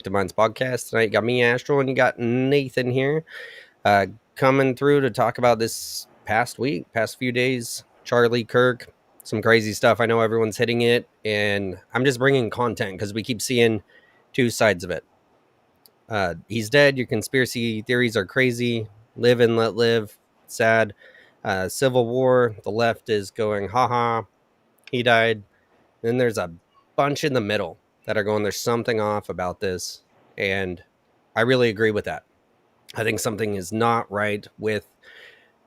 The Minds podcast. Tonight you got me, Astral, and you got Nathan here, coming through to talk about this past few days. Charlie Kirk, some crazy stuff. I know everyone's hitting it, and I'm just bringing content because we keep seeing two sides of it. He's dead. Your conspiracy theories are crazy. Live and let live. Sad. Civil war. The left is going, haha, he died. Then there's a bunch in the middle that are going, there's something off about this. And I really agree with that. I think something is not right with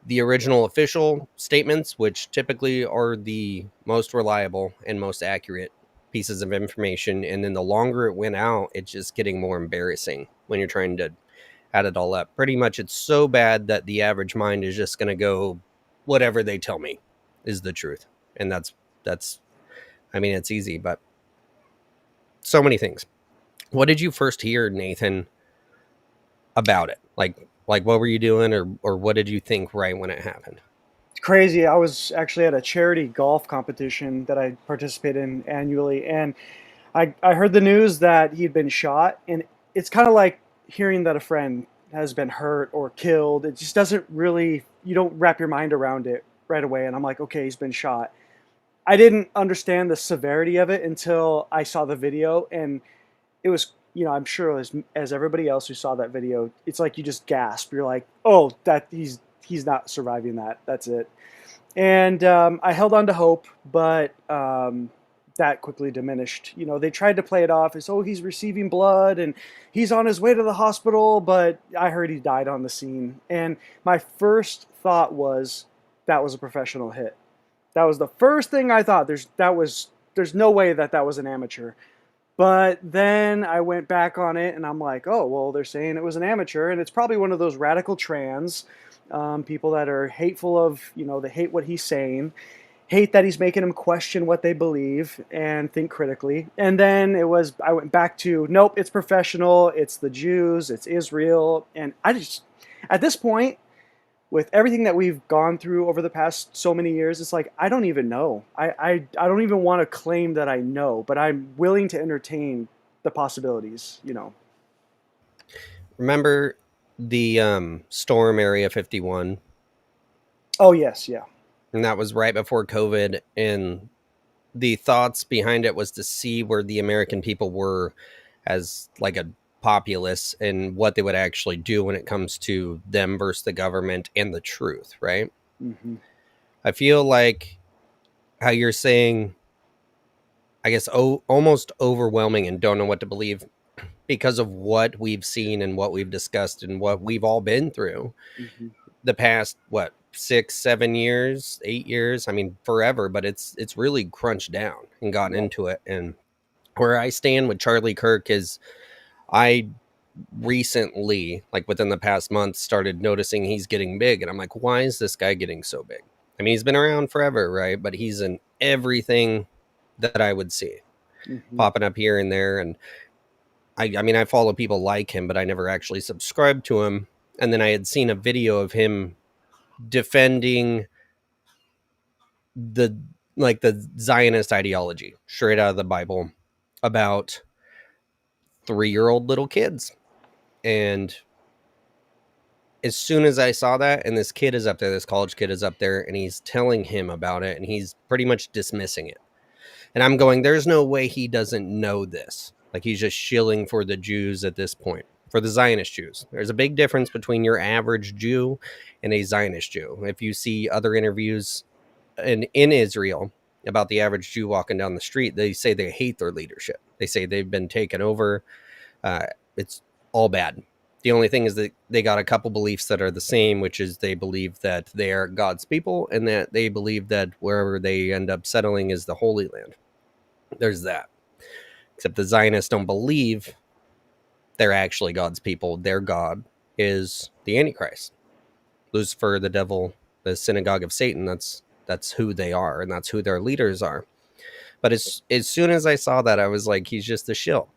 the original official statements, which typically are the most reliable and most accurate pieces of information. And then the longer it went out, it's just getting more embarrassing when you're trying to add it all up. Pretty much it's so bad that the average mind is just going to go, whatever they tell me is the truth. And that's, I mean, it's easy, but so many things. What did you first hear, Nathan, about it? Like what were you doing, or what did you think right when it happened? Crazy. I was actually at a charity golf competition that I participate in annually, and I heard the news that he'd been shot, and it's kind of like hearing that a friend has been hurt or killed. It just doesn't really, you don't wrap your mind around it right away. And I'm like, okay, he's been shot. I didn't understand the severity of it until I saw the video, and it was, I'm sure as everybody else who saw that video, it's like you just gasp. You're like, oh, that he's not surviving that. That's it. And I held on to hope, but that quickly diminished. They tried to play it off as, oh, he's receiving blood and he's on his way to the hospital, but I heard he died on the scene. And my first thought was that was a professional hit. That was the first thing I thought. There's no way that was an amateur. But then I went back on it and I'm like, oh, well, they're saying it was an amateur, and it's probably one of those radical trans people that are hateful of, they hate what he's saying, hate that he's making them question what they believe and think critically. And then I went back to, nope, it's professional, it's the Jews, it's Israel. And at this point, with everything that we've gone through over the past so many years, it's like, I don't even know. I don't even want to claim that I know, but I'm willing to entertain the possibilities. Remember the storm Area 51? Oh, yes, yeah. And that was right before COVID, and the thoughts behind it was to see where the American people were as like a populace and what they would actually do when it comes to them versus the government and the truth, right? Hmm. I feel like how you're saying, I guess, almost overwhelming and don't know what to believe because of what we've seen and what we've discussed and what we've all been through Hmm. the past, what, 6 7 years, 8 years, I mean forever, but it's really crunched down and gotten Yep. into it. And where I stand with Charlie Kirk is, I recently, like within the past month, started noticing he's getting big, and I'm like, why is this guy getting so big? I mean, he's been around forever, right? But he's in everything that I would see Hmm. popping up here and there. And I mean, I follow people like him, but I never actually subscribed to him. And then I had seen a video of him defending the the Zionist ideology straight out of the Bible about 3-year-old little kids. And as soon as I saw that, and this kid is up there, this college kid is up there, and he's telling him about it, and he's pretty much dismissing it. And I'm going, there's no way he doesn't know this. Like, he's just shilling for the Jews at this point, for the Zionist Jews. There's a big difference between your average Jew and a Zionist Jew. If you see other interviews in Israel about the average Jew walking down the street, they say they hate their leadership. They say they've been taken over. Uh, it's all bad. The only thing is that they got a couple beliefs that are the same, which is they believe that they are God's people and that they believe that wherever they end up settling is the Holy Land. There's that. Except the Zionists don't believe they're actually God's people. Their God is the Antichrist, Lucifer, the devil, the synagogue of Satan. That's who they are, and that's who their leaders are. But as soon as I saw that, I was like, he's just a shill.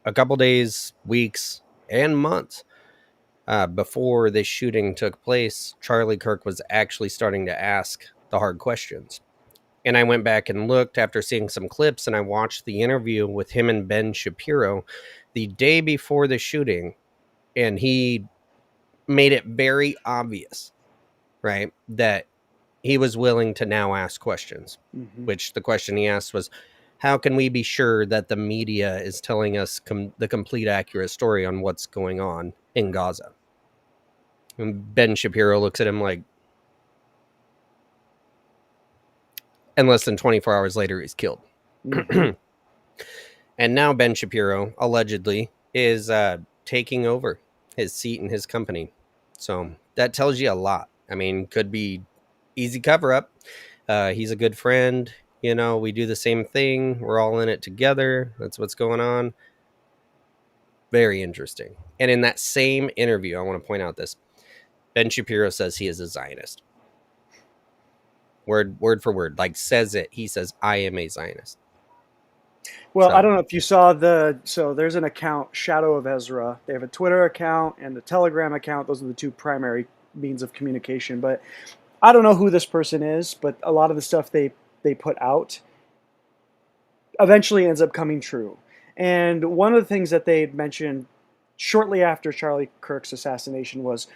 A couple days, weeks, and months before this shooting took place, Charlie Kirk was actually starting to ask the hard questions. And I went back and looked after seeing some clips, and I watched the interview with him and Ben Shapiro the day before the shooting, and he made it very obvious, right, that he was willing to now ask questions, Mm-hmm. which the question he asked was, how can we be sure that the media is telling us the complete accurate story on what's going on in Gaza? And Ben Shapiro looks at him like, and less than 24 hours later, he's killed. Mm-hmm. And now Ben Shapiro, allegedly, is taking over his seat in his company. So that tells you a lot. I mean, could be easy cover up. He's a good friend. You know, we do the same thing. We're all in it together. That's what's going on. Very interesting. And in that same interview, I want to point out this. Ben Shapiro says he is a Zionist. Word for word. Like, says it. He says, I am a Zionist. Well, I So, don't know if you saw so there's an account, Shadow of Ezra. They have a Twitter account and a Telegram account. Those are the two primary means of communication. But I don't know who this person is, but a lot of the stuff they put out eventually ends up coming true. And one of the things that they mentioned shortly after Charlie Kirk's assassination was,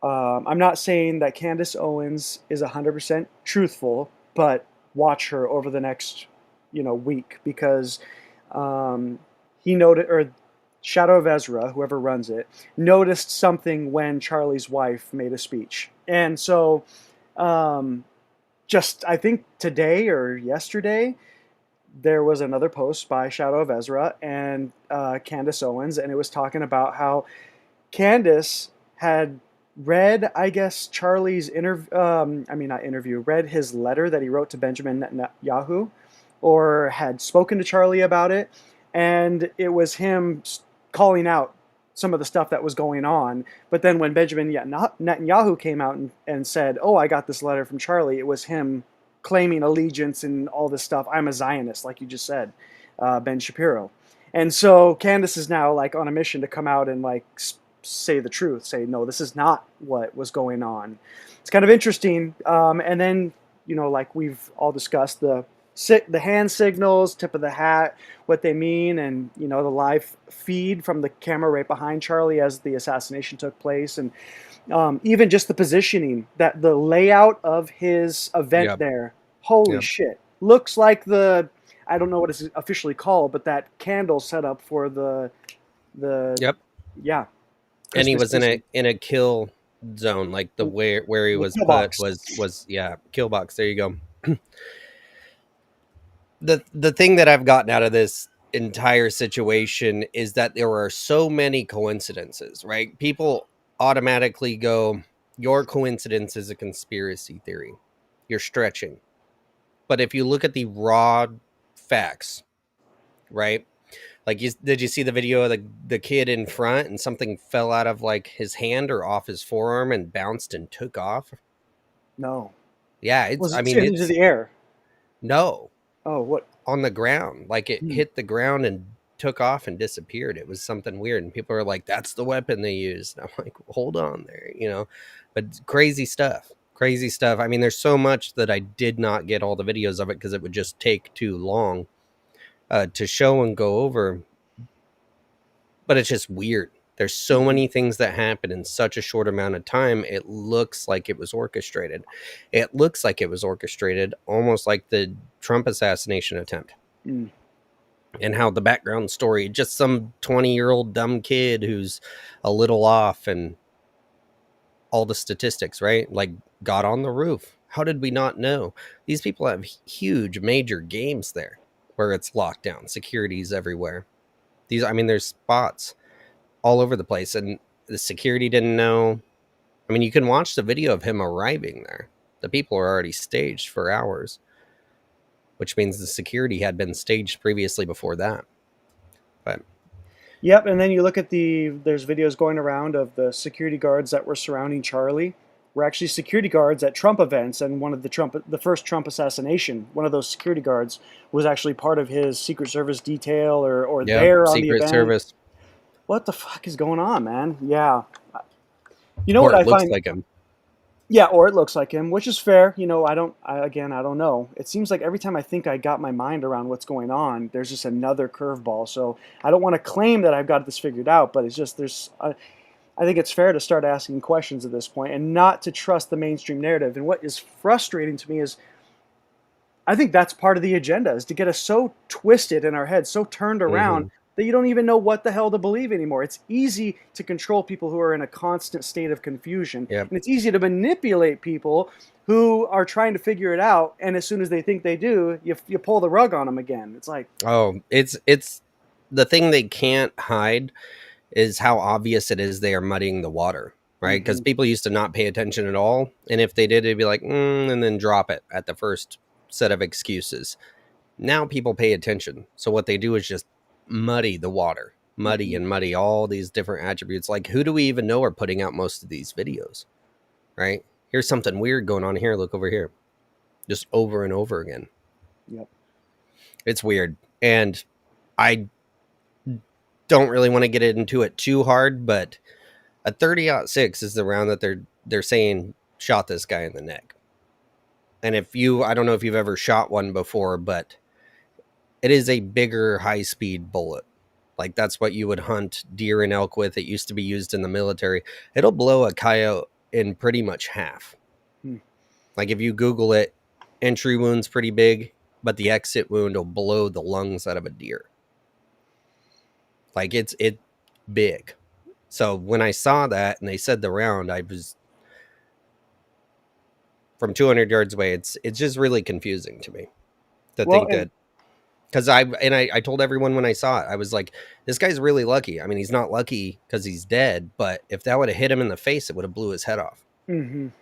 I'm not saying that Candace Owens is 100% truthful, but watch her over the next, week, because he noted, or Shadow of Ezra, whoever runs it, noticed something when Charlie's wife made a speech. And so, just I think today or yesterday, there was another post by Shadow of Ezra and Candace Owens, and it was talking about how Candace had read, I guess, Charlie's read his letter that he wrote to Benjamin Netanyahu, or had spoken to Charlie about it, and it was him calling out some of the stuff that was going on. But then when Benjamin Netanyahu came out and said, "Oh, I got this letter from Charlie," it was him claiming allegiance and all this stuff. I'm a Zionist, like you just said, Ben Shapiro. And so Candace is now like on a mission to come out and like say the truth, say, no, this is not what was going on. It's kind of interesting. And then, like we've all discussed, the hand signals, tip of the hat, what they mean, and the live feed from the camera right behind Charlie as the assassination took place, and even just the positioning, that the layout of his event yep. there. Holy Yep. shit! Looks like I don't know what it's officially called, but that candle set up for the Yep. yeah. And he Christmas was in season. a kill zone, like the where he The was kill put box. was yeah, kill box. There you go. The thing that I've gotten out of this entire situation is that there are so many coincidences, right? People automatically go, your coincidence is a conspiracy theory. You're stretching. But if you look at the raw facts, right? Like, did you see the video of the kid in front and something fell out of like his hand or off his forearm and bounced and took off? No. Yeah, Was I it mean, into the air? no, Oh, what? on the ground. Like, it Hmm. hit the ground and took off and disappeared. It was something weird. And people are like, that's the weapon they used. And I'm like, hold on there. But crazy stuff. Crazy stuff. I mean, there's so much that I did not get all the videos of it because it would just take too long to show and go over. But it's just weird. There's so Mhm. many things that happen in such a short amount of time. It looks like it was orchestrated. It looks like it was orchestrated, almost like the Trump assassination attempt. Mm. And how the background story, just some 20-year-old dumb kid who's a little off, and all the statistics, right? Like, got on the roof. How did we not know? These people have huge major games there where it's locked down, security's everywhere. There's spots all over the place, and the security didn't know. I mean, you can watch the video of him arriving there. The people are already staged for hours, which means the security had been staged previously before that. But Yep, and then you look at there's videos going around of the security guards that were surrounding Charlie were actually security guards at Trump events, and the first Trump assassination, one of those security guards was actually part of his Secret Service detail, or yeah, there on the Secret event. Service, What the fuck is going on, man? Yeah. You know or what it I looks find like him. Yeah, or it looks like him, which is fair. Again, I don't know. It seems like every time I think I got my mind around what's going on, there's just another curveball. So I don't want to claim that I've got this figured out, but it's just I think it's fair to start asking questions at this point and not to trust the mainstream narrative. And what is frustrating to me is I think that's part of the agenda is to get us so twisted in our heads, so turned around Hmm. that you don't even know what the hell to believe anymore. It's easy to control people who are in a constant state of confusion, Yep. and it's easy to manipulate people who are trying to figure it out. And as soon as they think they do, you pull the rug on them again. It's like, Oh, it's the thing they can't hide is how obvious it is they are muddying the water, right? Because mm-hmm, people used to not pay attention at all, and if they did, they'd be like, and then drop it at the first set of excuses. Now people pay attention, so what they do is just muddy the water, muddy mm-hmm. and muddy all these different attributes. Like, who do we even know are putting out most of these videos, right? Here's something weird going on here. Look over here, just over and over again. Yep. It's weird, and I don't really want to get into it too hard, but a 30-06 is the round that they're saying shot this guy in the neck. And I don't know if you've ever shot one before, but it is a bigger high speed bullet. Like that's what you would hunt deer and elk with. It used to be used in the military. It'll blow a coyote in pretty much half. Hmm. Like if you Google it, entry wound's pretty big, but the exit wound will blow the lungs out of a deer. Like it's big. So when I saw that and they said the round, I was from 200 yards away. It's just really confusing to me to Well, think and that because I told everyone when I saw it, I was like, this guy's really lucky. I mean, he's not lucky because he's dead, but if that would have hit him in the face, it would have blew his head off. mm-hmm. That's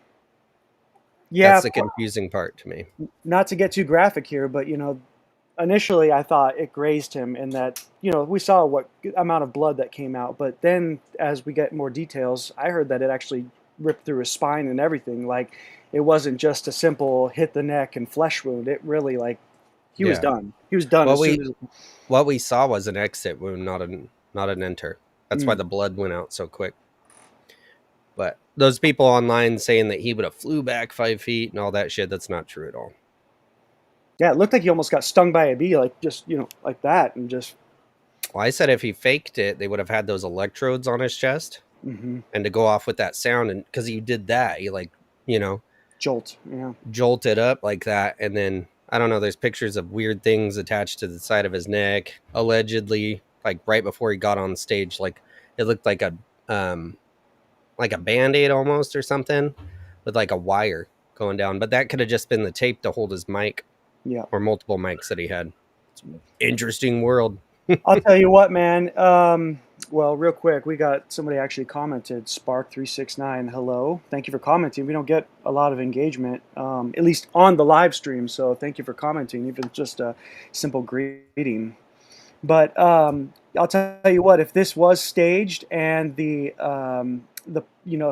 Yeah, the confusing part to me. not to get too graphic here, but initially I thought it grazed him and that, we saw what amount of blood that came out. But then as we get more details, I heard that it actually ripped through his spine and everything. Like it wasn't just a simple hit the neck and flesh wound. It really like he was Yeah. done. He was done What as soon we as. what we saw was an exit wound, not an enter. That's why Mm, the blood went out so quick. But those people online saying that he would have flew back 5 feet and all that shit, that's not true at all. yeah, it looked like he almost got stung by a bee, like just, like that. And just, Well, I said if he faked it, they would have had those electrodes on his chest mm-hmm, and to go off with that sound. And because he did that, he like, you know, jolt. Yeah. jolted up like that. And then I don't know, there's pictures of weird things attached to the side of his neck, allegedly, like right before he got on stage. Like it looked um, like a band-aid almost or something with like a wire going down. But that could have just been the tape to hold his mic Yeah. or multiple mics that he had. It's an interesting world. I'll tell you what, man. Well, real quick, we got somebody actually commented. Spark369, hello. Thank you for commenting. We don't get a lot of engagement, at least on the live stream. So thank you for commenting, even just a simple greeting. But I'll tell you what, if this was staged and if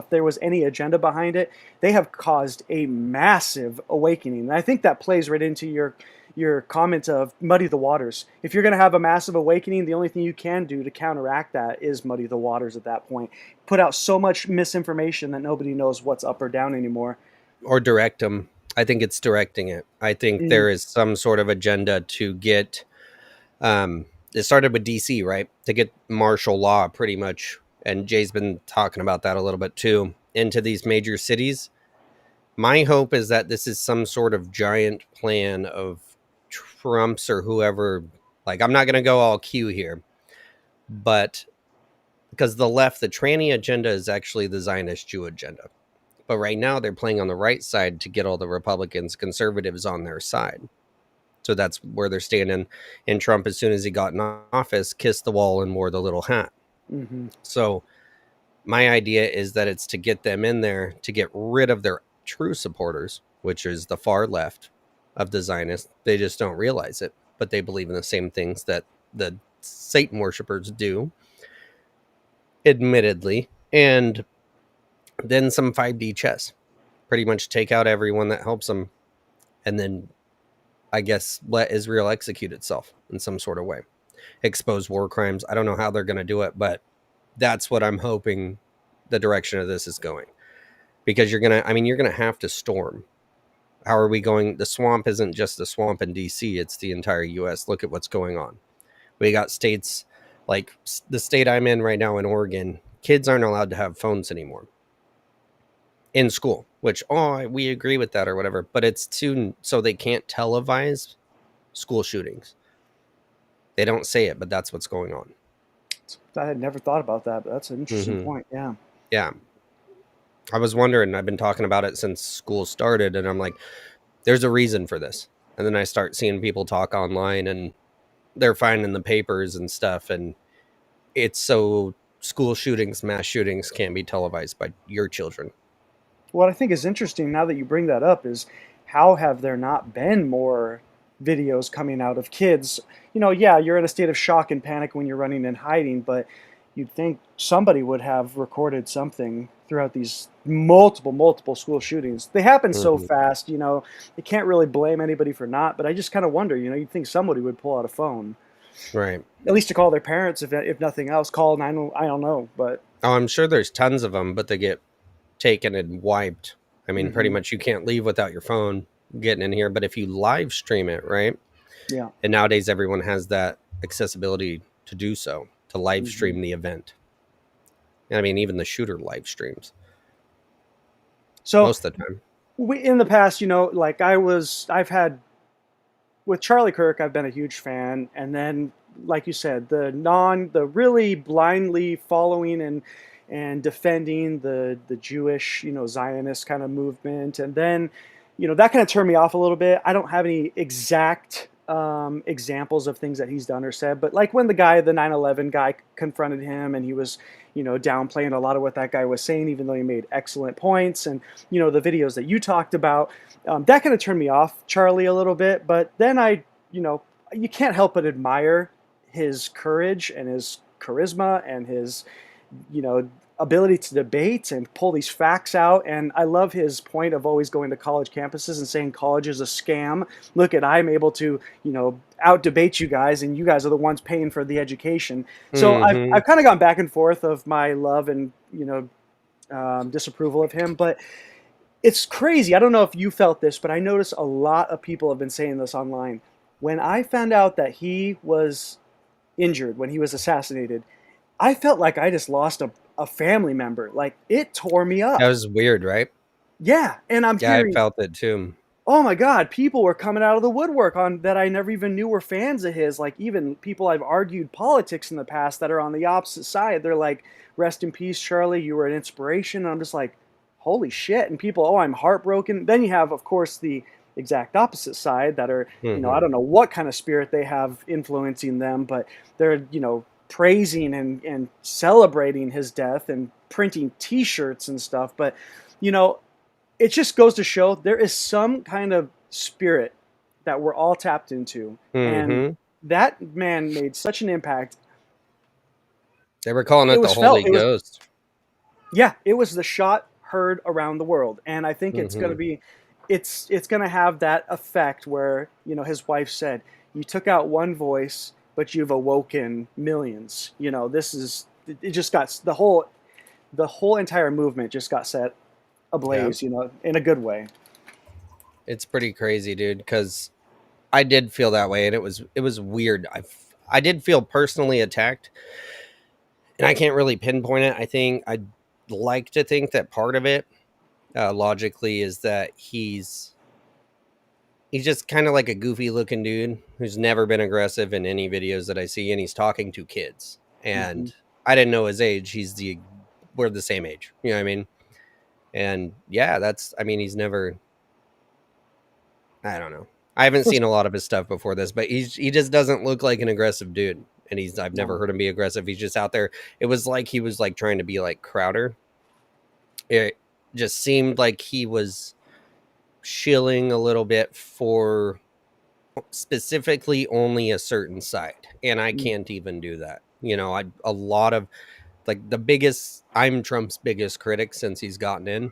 there was any agenda behind it, they have caused a massive awakening. And I think that plays right into your comment of muddy the waters. If you're going to have a massive awakening, the only thing you can do to counteract that is muddy the waters at that point. Put out so much misinformation that nobody knows what's up or down anymore. Or direct them. I think it's directing it. I think Mm, there is some sort of agenda to get it started with DC, right? To get martial law pretty much. And Jay's been talking about that a little bit too into these major cities. My hope is that this is some sort of giant plan of Trump's or whoever. Like, I'm not going to go all Q here, but because the left, the tranny agenda is actually the Zionist Jew agenda. But right now they're playing on the right side to get all the Republicans, conservatives on their side. So that's where they're standing. And Trump, as soon as he got in office, kissed the wall and wore the little hat. mm-hmm. So my idea is that it's to get them in there to get rid of their true supporters, which is the far left of the Zionists. They just don't realize it, but they believe in the same things that the Satan worshipers do, admittedly. And then some 5D chess. Pretty much take out everyone that helps them and then I guess let Israel execute itself in some sort of way. Expose war crimes. I don't know how they're going to do it, but that's what I'm hoping the direction of this is going. because you're gonna have to storm. How are we going? The swamp isn't just the swamp in DC, it's the entire US. Look at what's going on. We got states like the state I'm in right now in Oregon, kids aren't allowed to have phones anymore in school, which, oh, we agree with that or whatever, but it's too, so they can't televise school shootings. They don't say it, but that's what's going on. I had never thought about that, but that's an interesting Hmm. point. Yeah. Yeah. I was wondering, I've been talking about it since school started, and I'm like, there's a reason for this. And then I start seeing people talk online and they're finding the papers and stuff. And it's so school shootings, mass shootings can't be televised by your children. What I think is interesting now that you bring that up is how have there not been more videos coming out of kids? Yeah, you're in a state of shock and panic when you're running and hiding, but you'd think somebody would have recorded something throughout these multiple school shootings. They happen so Hmm. fast, you can't really blame anybody for not, but I just kind of wonder, you'd think somebody would pull out a phone, Right. at least to call their parents, if nothing else, call 911. I don't know, but Oh, I'm sure there's tons of them, but they get taken and wiped. I mean, pretty hmm much you can't leave without your phone getting in here. But if you live stream it, right? yeah. And nowadays everyone has that accessibility to do so, to live hmm stream the event. I mean, even the shooter live streams So most of the time. in the past, like I've had with Charlie Kirk, I've been a huge fan, and then, like you said, the really blindly following and defending the Jewish, Zionist kind of movement, and then, that kind of turned me off a little bit. I don't have any exact examples of things that he's done or said, but like when the 9/11 guy confronted him, and he was, downplaying a lot of what that guy was saying, even though he made excellent points, and the videos that you talked about, that kind of turned me off Charlie a little bit. But then you can't help but admire his courage and his charisma and his, you know, ability to debate and pull these facts out. And I love his point of always going to college campuses and saying college is a scam. Look at, I'm able to, out debate you guys, and you guys are the ones paying for the education. So Hmm. I've kind of gone back and forth of my love and, disapproval of him. But it's crazy. I don't know if you felt this, but I noticed a lot of people have been saying this online. When I found out that he was injured, when he was assassinated, I felt like I just lost a family member. Like, it tore me That up. was weird, right? Yeah, and I'm Yeah, I hearing, felt it too. oh my God, people were coming out of the woodwork on that I never even knew were fans of his. Like, even people I've argued politics in the past that are on the opposite side, they're like, "Rest in peace, Charlie. You were an inspiration." And I'm just like, "Holy shit!" And people, "Oh, I'm heartbroken." Then you have, of course, the exact opposite side that are, I Hmm. don't know what kind of spirit they have influencing them, but they're, praising and celebrating his death and printing T-shirts and stuff. But you know, it just goes to show there is some kind of spirit that we're all tapped into, and Hmm. that man made such an impact. They were calling It it the was felt. Holy It was, Ghost. yeah, it was the shot heard around the world, and I think it's going to Hmm. be, it's going to have that effect where, his wife said, "You took out one voice, but you've awoken millions." This is, it just got the whole entire movement just got set Yeah, ablaze, in a good way. it's pretty crazy, dude. Because I did feel that way, and it was weird. I did feel personally attacked, and I can't really pinpoint it. I think I'd like to think that part of it, logically, is that he's just kind of like a goofy looking dude who's never been aggressive in any videos that I see, and he's talking to kids. Hmm. And I didn't know his age. We're the same age. You know what I mean? And yeah, I mean, he's never, I don't know. I haven't seen a lot of his stuff before this, but he just doesn't look like an aggressive dude. And I've never No. heard him be aggressive. He's just out there. It was like he was like trying to be like Crowder. It just seemed like he was shilling a little bit for specifically only a certain side, and I Mm. can't even do that. A lot of, like, the biggest, I'm Trump's biggest critic since he's gotten in.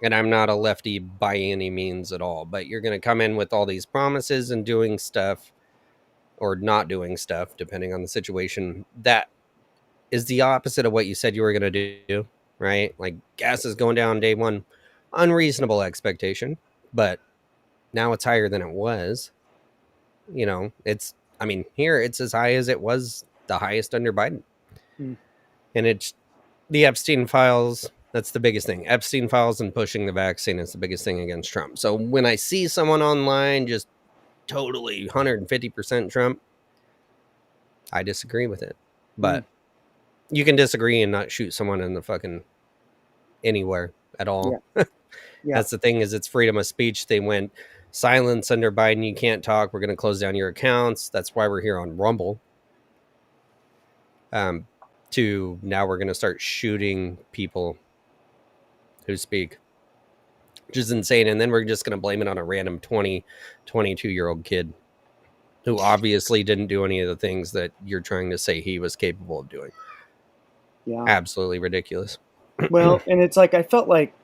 And I'm not a lefty by any means at all, but you're going to come in with all these promises and doing stuff or not doing stuff depending on the situation that is the opposite of what you said you were going to do, right? Like gas is going down day one. Unreasonable expectation, but now it's higher than it was. You know, it's, I mean, here it's as high as it was the highest under Biden. Mm. And it's the Epstein files. That's the biggest thing. Epstein files and pushing the vaccine is the biggest thing against Trump. So when I see someone online just totally 150% Trump, I disagree with it. But you can disagree and not shoot someone in the fucking anywhere at all. Yeah. Yeah. That's the thing, is it's freedom of speech. They went silence under Biden. You can't talk. We're going to close down your accounts. That's why we're here on Rumble. To now we're going to start shooting people who speak, which is insane. And then we're just going to blame it on a random 22-year-old kid who obviously didn't do any of the things that you're trying to say he was capable of doing. Yeah. Absolutely ridiculous. Well, and it's like I felt like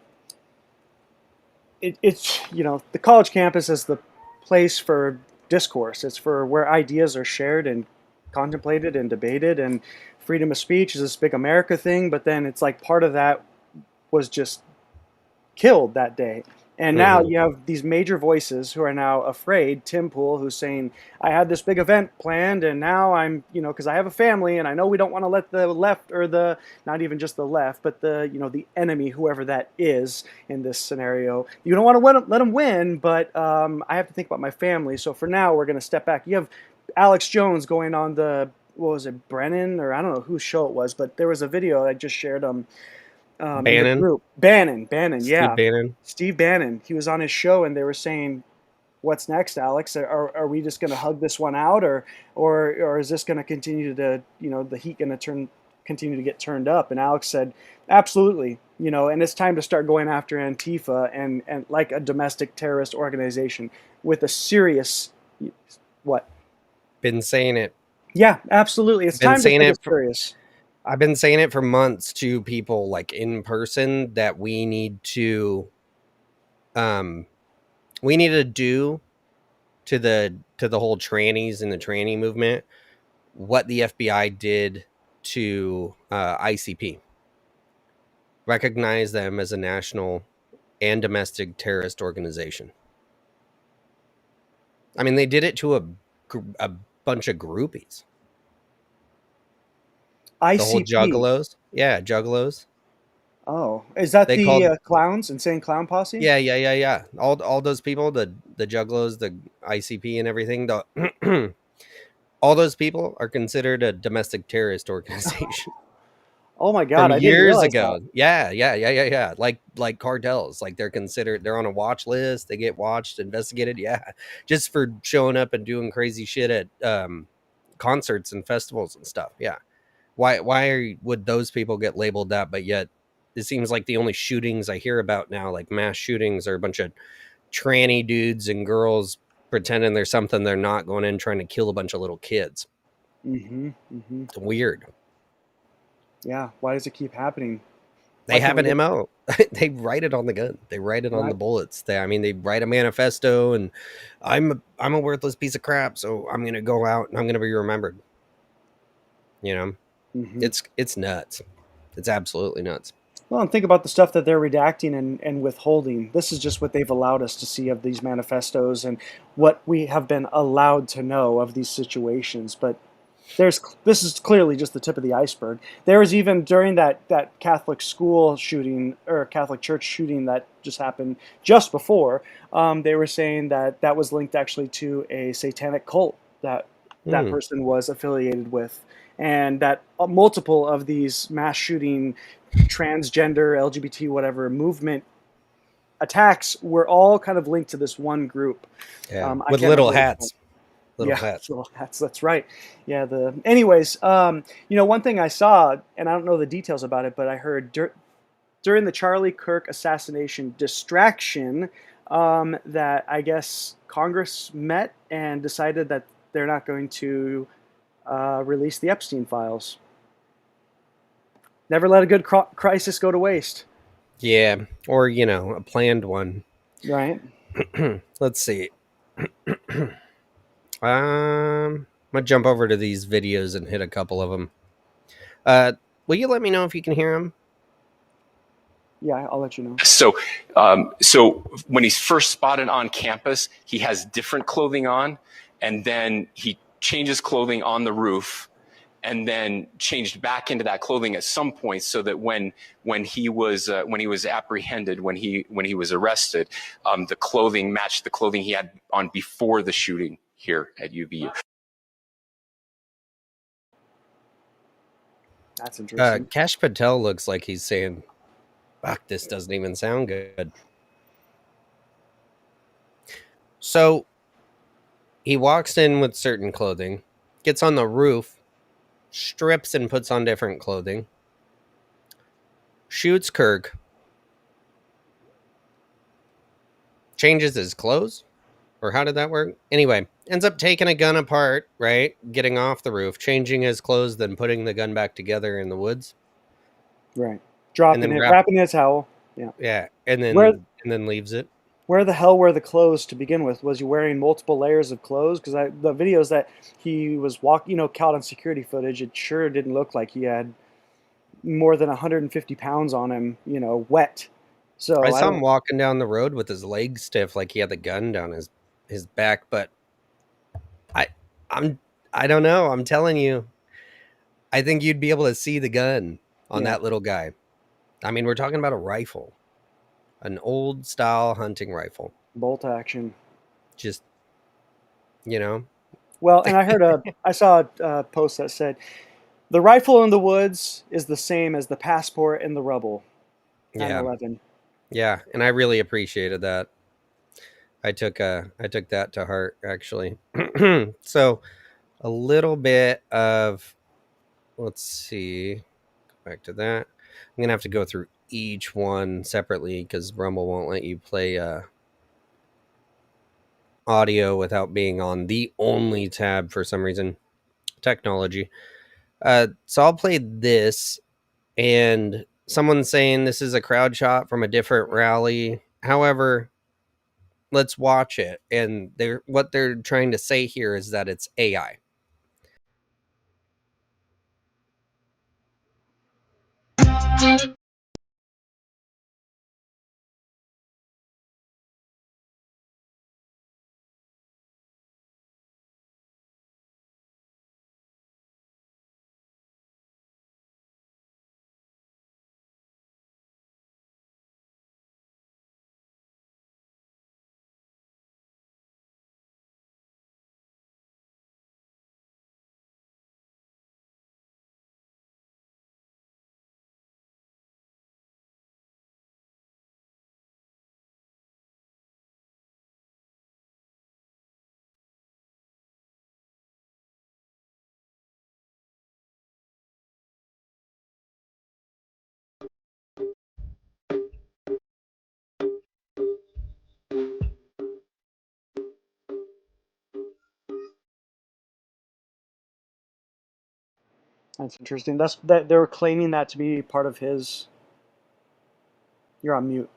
it's, you know, the college campus is the place for discourse. It's for where ideas are shared and contemplated and debated, and freedom of speech is this big America thing. But then it's like part of that was just killed that day. And now you have these major voices who are now afraid. Tim Pool, who's saying, I had this big event planned, and now I'm, you know, because I have a family, and I know we don't want to let the left, or the, not even just the left, but the, you know, the enemy, whoever that is in this scenario, you don't want to let them win, but I have to think about my family. So for now, we're going to step back. You have Alex Jones going on the, what was it, Brennan, or I don't know whose show it was, but there was a video I just shared in the group. Bannon, yeah. Steve Bannon. He was on his show, and they were saying, what's next, Alex? Are we just going to hug this one out, or is this going to continue to, you know, the heat going to continue to get turned up? And Alex said, absolutely, you know, and it's time to start going after Antifa and like a domestic terrorist organization with a serious, what? Been saying it. Yeah, absolutely. It's time to take it serious. I've been saying it for months to people like in person that we need to do to the whole trannies and the tranny movement what the FBI did to ICP. Recognize them as a national and domestic terrorist organization. I mean, they did it to a bunch of groupies. ICP. The whole juggalos. Yeah, juggalos. Oh, is that the clowns, insane clown posse? Yeah. All those people, the juggalos, the ICP and everything, all those people are considered a domestic terrorist organization. Oh my God, From years ago. Yeah. Like cartels. Like they're on a watch list. They get watched, investigated. Yeah. Just for showing up and doing crazy shit at concerts and festivals and stuff. Yeah. Why would those people get labeled that? But yet it seems like the only shootings I hear about now, like mass shootings, are a bunch of tranny dudes and girls pretending they're something they're not, going in trying to kill a bunch of little kids. It's weird. Yeah. Why does it keep happening? They have an MO. They write it on the gun. They write it on the bullets. They write a manifesto, and I'm a worthless piece of crap, so I'm gonna go out and I'm gonna be remembered. You know, it's nuts. It's absolutely nuts. Well, and think about the stuff that they're redacting and withholding. This is just what they've allowed us to see of these manifestos and what we have been allowed to know of these situations. But this is clearly just the tip of the iceberg. There was even during that Catholic school shooting, or Catholic church shooting that just happened just before, they were saying that was linked actually to a satanic cult that person was affiliated with, and that multiple of these mass shooting, transgender, LGBT, whatever movement attacks were all kind of linked to this one group. Yeah, with little hats. Little hats. That's right. Yeah. Anyways, you know, one thing I saw, and I don't know the details about it, but I heard during the Charlie Kirk assassination distraction, that I guess Congress met and decided that they're not going to release the Epstein files. Never let a good crisis go to waste. Yeah, or, you know, a planned one. Right. Let's see. I'm gonna jump over to these videos and hit a couple of them. Will you let me know if you can hear them? Yeah, I'll let you know. So when he's first spotted on campus, he has different clothing on, and then he changes clothing on the roof, and then changed back into that clothing at some point, so that when he was apprehended, when he was arrested, the clothing matched the clothing he had on before the shooting here at UVU. That's interesting. Cash Patel looks like he's saying, fuck, this doesn't even sound good. So he walks in with certain clothing, gets on the roof, strips and puts on different clothing, shoots Kirk, changes his clothes, or how did that work? Anyway, ends up taking a gun apart, right? Getting off the roof, changing his clothes, then putting the gun back together in the woods, Right. and Dropping then it, wrapping it in a towel. Yeah. and Where then leaves it. where the hell were the clothes to begin with? Was he wearing multiple layers of clothes? Because the videos that he was walking, caught on security footage, it sure didn't look like he had more than 150 pounds on him, wet. I So I saw him don't. walking down the road with his legs stiff, like he had the gun down his back. But I I'm I don't know. I'm telling you, I think you'd be able to see the gun on Yeah, that little guy. I mean, we're talking about a rifle, an old style hunting rifle. bolt action. Just you know, Well, and I saw a post that said the rifle in the woods is the same as the passport in the rubble. yeah, 9/11. yeah, and I really appreciated that. I took that to heart actually. So a little bit of let's see, go back to that. I'm gonna have to go through each one separately because Rumble won't let you play audio without being on the only tab for some reason. Technology. So I'll play this, and someone's saying this is a crowd shot from a different rally. However, let's watch it. And what they're trying to say here is that it's AI. That's interesting. That's that they were claiming that to be part of his. You're on mute.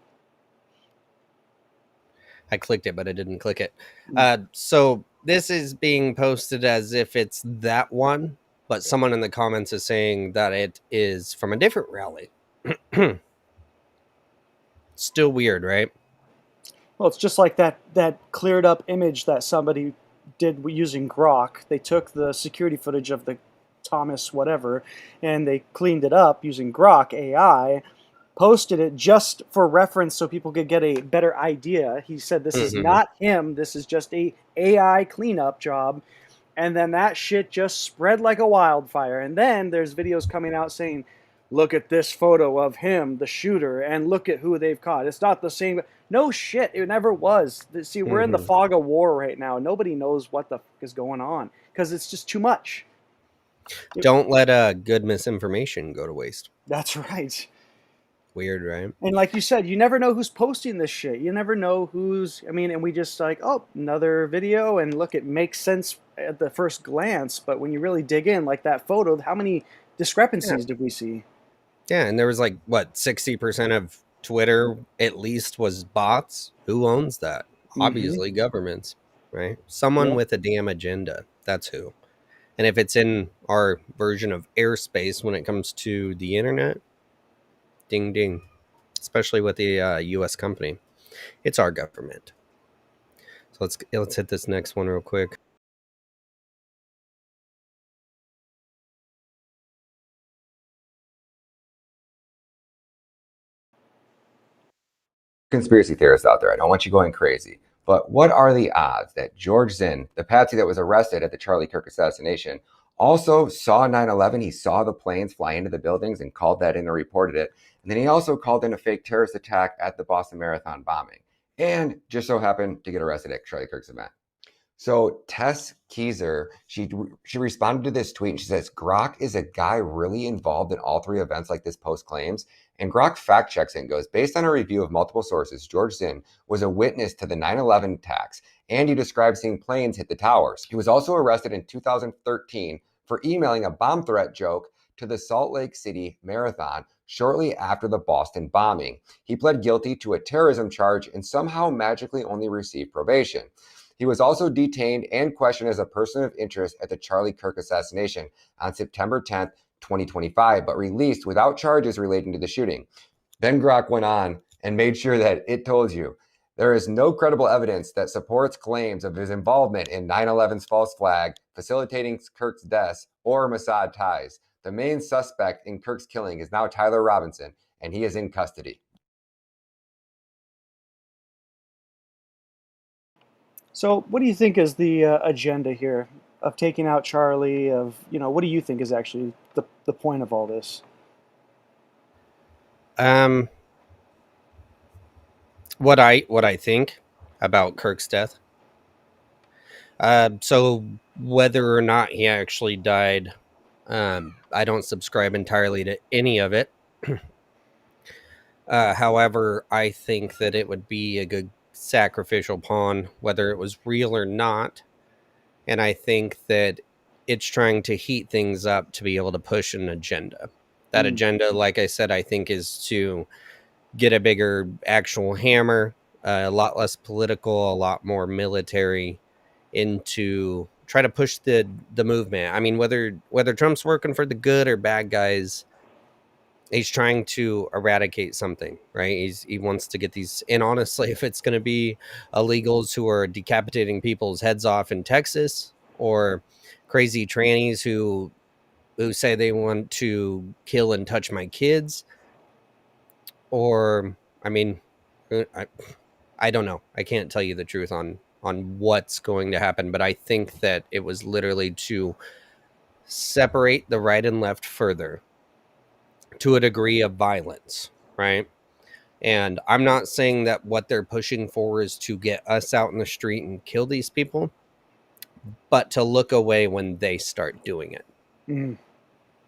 I clicked it, but I didn't click it. Mm. So this is being posted as if it's that one, but someone in the comments is saying that it is from a different rally. Still weird, right? Well, it's just like that cleared up image that somebody did using Grok. They took the security footage of the Thomas whatever, and they cleaned it up using Grok AI, posted it just for reference so people could get a better idea. He said this is Mm-hmm. not him. This is just a AI cleanup job. And then that shit just spread like a wildfire. And then there's videos coming out saying, look at this photo of him, the shooter, and look at who they've caught. It's not the same. No shit, it never was. See, we're in the Mm-hmm. fog of war right now. Nobody knows what the fuck is going on because it's just too much. Don't let good misinformation go to waste. That's right. Weird, right? And like you said, you never know who's posting this shit. You never know who's. I mean, and we just like, oh, another video, and look, it makes sense at the first glance, but when you really dig in, like that photo, how many Yeah. discrepancies did we see? Yeah, and there was like what 60% of Twitter at least was bots. Who owns that? Mm-hmm. Obviously, governments, right? Someone Yep. with a damn agenda. That's who. And if it's in our version of airspace when it comes to the internet, ding ding. especially with the U.S. company. It's our government. So let's hit this next one real quick. Conspiracy theorists out there. I don't want you going crazy. But what are the odds that George Zinn, the patsy that was arrested at the Charlie Kirk assassination, also saw 9/11? He saw the planes fly into the buildings and called that in and reported it. And then he also called in a fake terrorist attack at the Boston Marathon bombing. And just so happened to get arrested at Charlie Kirk's event. So Tess Keyser, she responded to this tweet and she says, Grok is a guy really involved in all three events like this post claims. And Grok fact checks and goes, based on a review of multiple sources, George Zinn was a witness to the 9/11 attacks, and he described seeing planes hit the towers. He was also arrested in 2013 for emailing a bomb threat joke to the Salt Lake City Marathon shortly after the Boston bombing. He pled guilty to a terrorism charge and somehow magically only received probation. He was also detained and questioned as a person of interest at the Charlie Kirk assassination on September 10th, 2025, but released without charges relating to the shooting. Ben Grok went on and made sure that it told you there is no credible evidence that supports claims of his involvement in 9/11's false flag, facilitating Kirk's death, or Mossad ties. The main suspect in Kirk's killing is now Tyler Robinson, and he is in custody. So, what do you think is the agenda here of taking out Charlie? What do you think is actually the point of all this? What I think about Kirk's death. So whether or not he actually died, I don't subscribe entirely to any of it. However, I think that it would be a good sacrificial pawn, whether it was real or not. And I think that it's trying to heat things up to be able to push an agenda. That agenda, like I said, I think is to get a bigger actual hammer, a lot less political, a lot more military, into try to push the movement. I mean, whether Trump's working for the good or bad guys, he's trying to eradicate something, right? He wants to get these. And honestly, if it's going to be illegals who are decapitating people's heads off in Texas, or crazy trannies who say they want to kill and touch my kids, or I mean, I don't know. I can't tell you the truth on what's going to happen, but I think that it was literally to separate the right and left further to a degree of violence, right? And I'm not saying that what they're pushing for is to get us out in the street and kill these people, but to look away when they start doing it. Mm.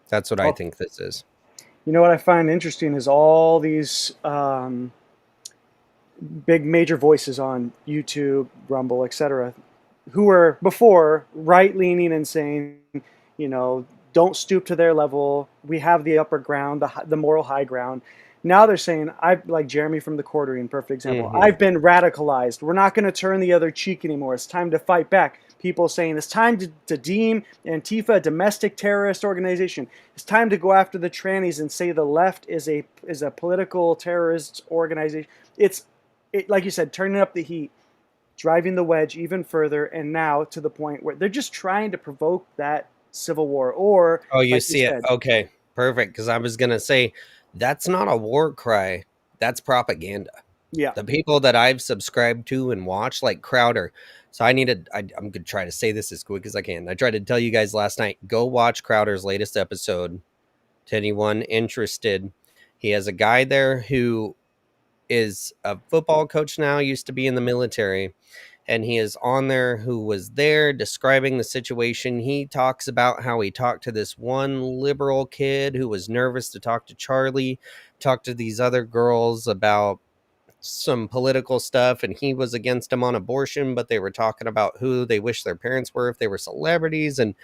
That's what I think this is. You know what I find interesting is all these big major voices on YouTube, Rumble, etc., who were before right-leaning and saying, don't stoop to their level. We have the upper ground, the moral high ground. Now they're saying, like Jeremy from the Quartering, perfect example. Mm-hmm. I've been radicalized. We're not going to turn the other cheek anymore. It's time to fight back. People saying it's time to deem Antifa a domestic terrorist organization. It's time to go after the trannies and say the left is a political terrorist organization. It's like you said, turning up the heat, driving the wedge even further, and now to the point where they're just trying to provoke that civil war. Or you see it. Okay, perfect. Because I was gonna say that's not a war cry. That's propaganda. Yeah. The people that I've subscribed to and watched, like Crowder. So I'm gonna try to say this as quick as I can. I tried to tell you guys last night, go watch Crowder's latest episode. To anyone interested, he has a guy there who is a football coach now, used to be in the military, and he is on there who was there describing the situation. He talks about how he talked to this one liberal kid who was nervous to talk to Charlie, talked to these other girls about some political stuff, and he was against them on abortion, but they were talking about who they wish their parents were if they were celebrities, and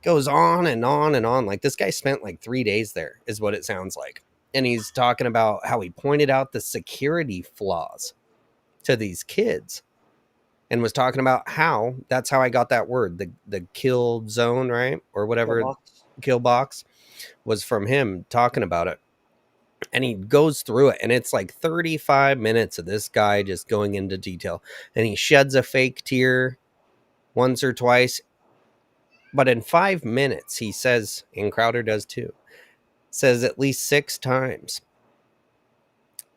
goes on and on and on. Like, this guy spent like 3 days there, is what it sounds like. And he's talking about how he pointed out the security flaws to these kids, and was talking about how that's how I got that word, the kill zone, right? Or whatever, kill box was from him talking about it. And he goes through it, and it's like 35 minutes of this guy just going into detail. And he sheds a fake tear once or twice. But in 5 minutes, he says, and Crowder does too, says at least 6 times,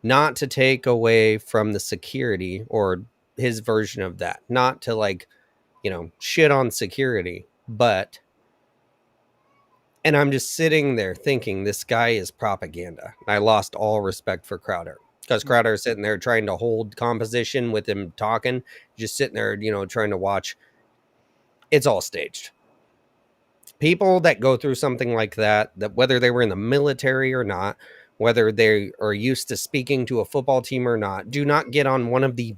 not to take away from the security or his version of that, not to like, shit on security, but, and I'm just sitting there thinking this guy is propaganda. I lost all respect for Crowder because Crowder is sitting there trying to hold composition with him talking, just sitting there, trying to watch. It's all staged. People that go through something like that whether they were in the military or not, whether they are used to speaking to a football team or not, do not get on one of the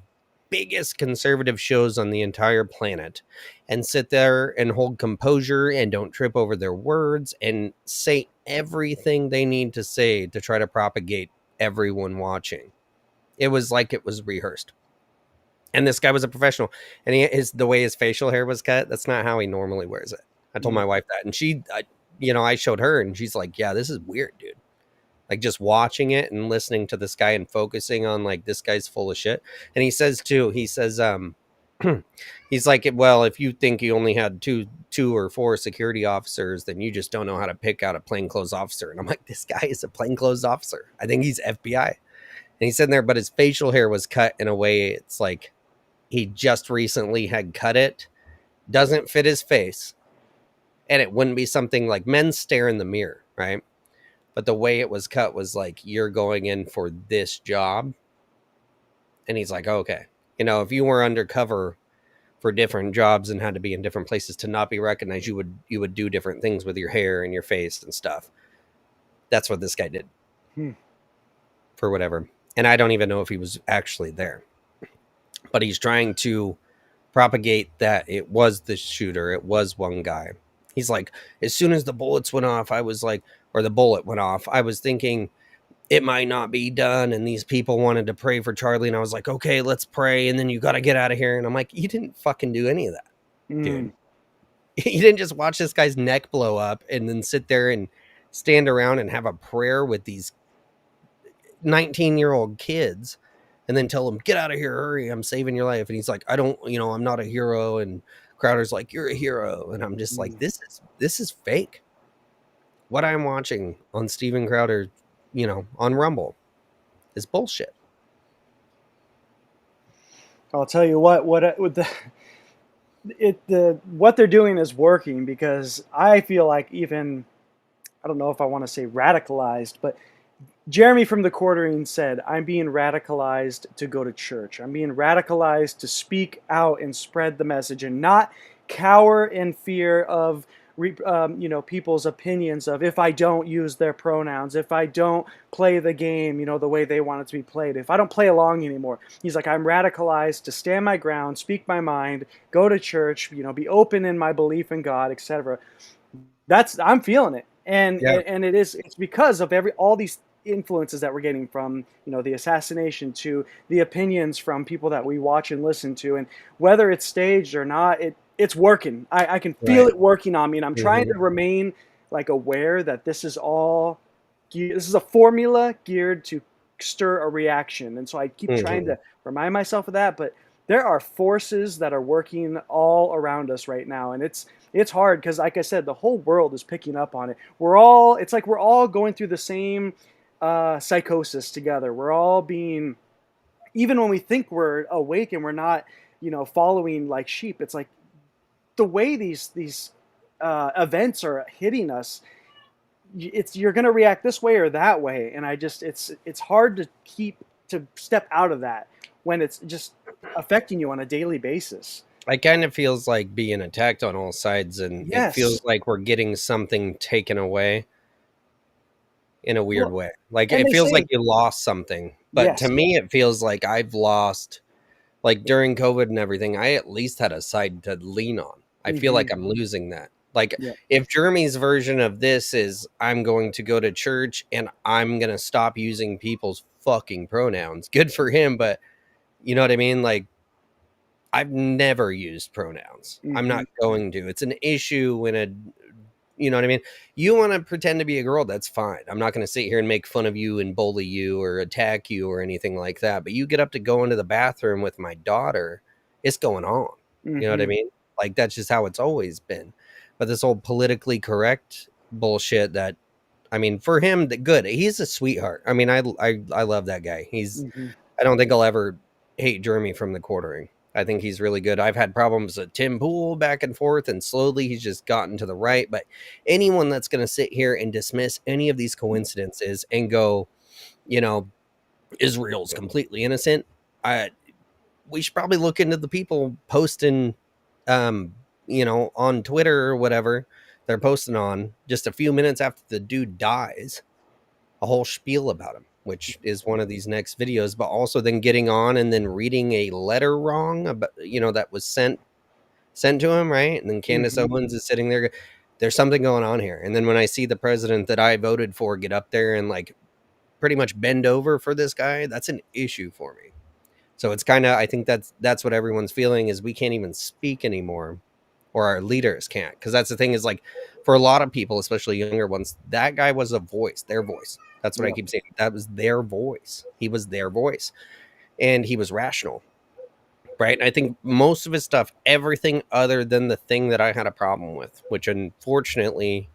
biggest conservative shows on the entire planet and sit there and hold composure and don't trip over their words and say everything they need to say to try to propagate everyone watching. It was like it was rehearsed. And this guy was a professional, and the way his facial hair was cut, that's not how he normally wears it. I told my wife that, and I showed her, and she's like, yeah, this is weird, dude. Like, just watching it and listening to this guy and focusing on, like, this guy's full of shit. And he says, he's like, well, if you think you only had two or four security officers, then you just don't know how to pick out a plainclothes officer. And I'm like, this guy is a plainclothes officer. I think he's FBI. And he's sitting there, but his facial hair was cut in a way, it's like he just recently had cut it, doesn't fit his face. And it wouldn't be something like men stare in the mirror, right? But the way it was cut was like, you're going in for this job. And he's like, okay. If you were undercover for different jobs and had to be in different places to not be recognized, you would do different things with your hair and your face and stuff. That's what this guy did. For whatever. And I don't even know if he was actually there. But he's trying to propagate that it was the shooter. It was one guy. He's like, as soon as the bullets went off, I was like, or the bullet went off, I was thinking it might not be done. And these people wanted to pray for Charlie. And I was like, okay, let's pray. And then you got to get out of here. And I'm like, you didn't fucking do any of that, dude. You didn't just watch this guy's neck blow up and then sit there and stand around and have a prayer with these 19-year-old kids and then tell them, get out of here, hurry, I'm saving your life. And he's like, I'm not a hero. And Crowder's like, you're a hero. And I'm just like, this is fake. What I'm watching on Steven Crowder, on Rumble is bullshit. I'll tell you what they're doing is working, because I feel like, even, I don't know if I want to say radicalized, but Jeremy from the Quartering said, I'm being radicalized to go to church. I'm being radicalized to speak out and spread the message and not cower in fear of people's opinions of, if I don't use their pronouns, if I don't play the game, the way they want it to be played, if I don't play along anymore. He's like, I'm radicalized to stand my ground, speak my mind, go to church, be open in my belief in God, etc. I'm feeling it. And it's because of all these influences that we're getting from, the assassination to the opinions from people that we watch and listen to, and whether it's staged or not, it's working. I can feel it working on me, and I'm trying to remain like aware that this is a formula geared to stir a reaction. And so I keep trying to remind myself of that, but there are forces that are working all around us right now, and it's hard because, like I said, the whole world is picking up on it. It's like we're all going through the same psychosis together. We're all being, even when we think we're awake and we're not, following like sheep, it's like the way these events are hitting us, you're going to react this way or that way. And it's hard to step out of that when it's just affecting you on a daily basis. It kind of feels like being attacked on all sides, and it feels like we're getting something taken away in a weird way. Like, it feels like you lost something. But to me, it feels like I've lost, like during COVID and everything, I at least had a side to lean on. I feel like I'm losing that. Like, if Jeremy's version of this is, I'm going to go to church and I'm going to stop using people's fucking pronouns, good for him. But you know what I mean? Like, I've never used pronouns. I'm not going to. It's an issue when You know what I mean? You want to pretend to be a girl, that's fine. I'm not going to sit here and make fun of you and bully you or attack you or anything like that. But you get up to go into the bathroom with my daughter, it's going on. You know what I Mm-hmm. mean? Like, that's just how it's always been. But this whole politically correct bullshit that, I mean, for him, good. He's a sweetheart. I mean, I love that guy. Mm-hmm. I don't think I'll ever hate Jeremy from the quartering. I think he's really good. I've had problems with Tim Pool back and forth, and slowly he's just gotten to the right. But anyone that's going to sit here and dismiss any of these coincidences and go, you know, Israel's completely innocent, we should probably look into the people posting, on Twitter or whatever they're posting on just a few minutes after the dude dies, a whole spiel about him, which is one of these next videos, but also then getting on and then reading a letter wrong about, that was sent to him, right? And then Candace Mm-hmm. Owens is sitting there. There's something going on here. And then when I see the president that I voted for get up there and like pretty much bend over for this guy, that's an issue for me. So it's kind of, I think that's what everyone's feeling, is we can't even speak anymore, or our leaders can't. Because that's the thing, is like, for a lot of people, especially younger ones, that guy was a voice, their voice. That's what I Yep. keep saying. That was their voice. He was their voice, and he was rational, right? And I think most of his stuff, everything other than the thing that I had a problem with, which unfortunately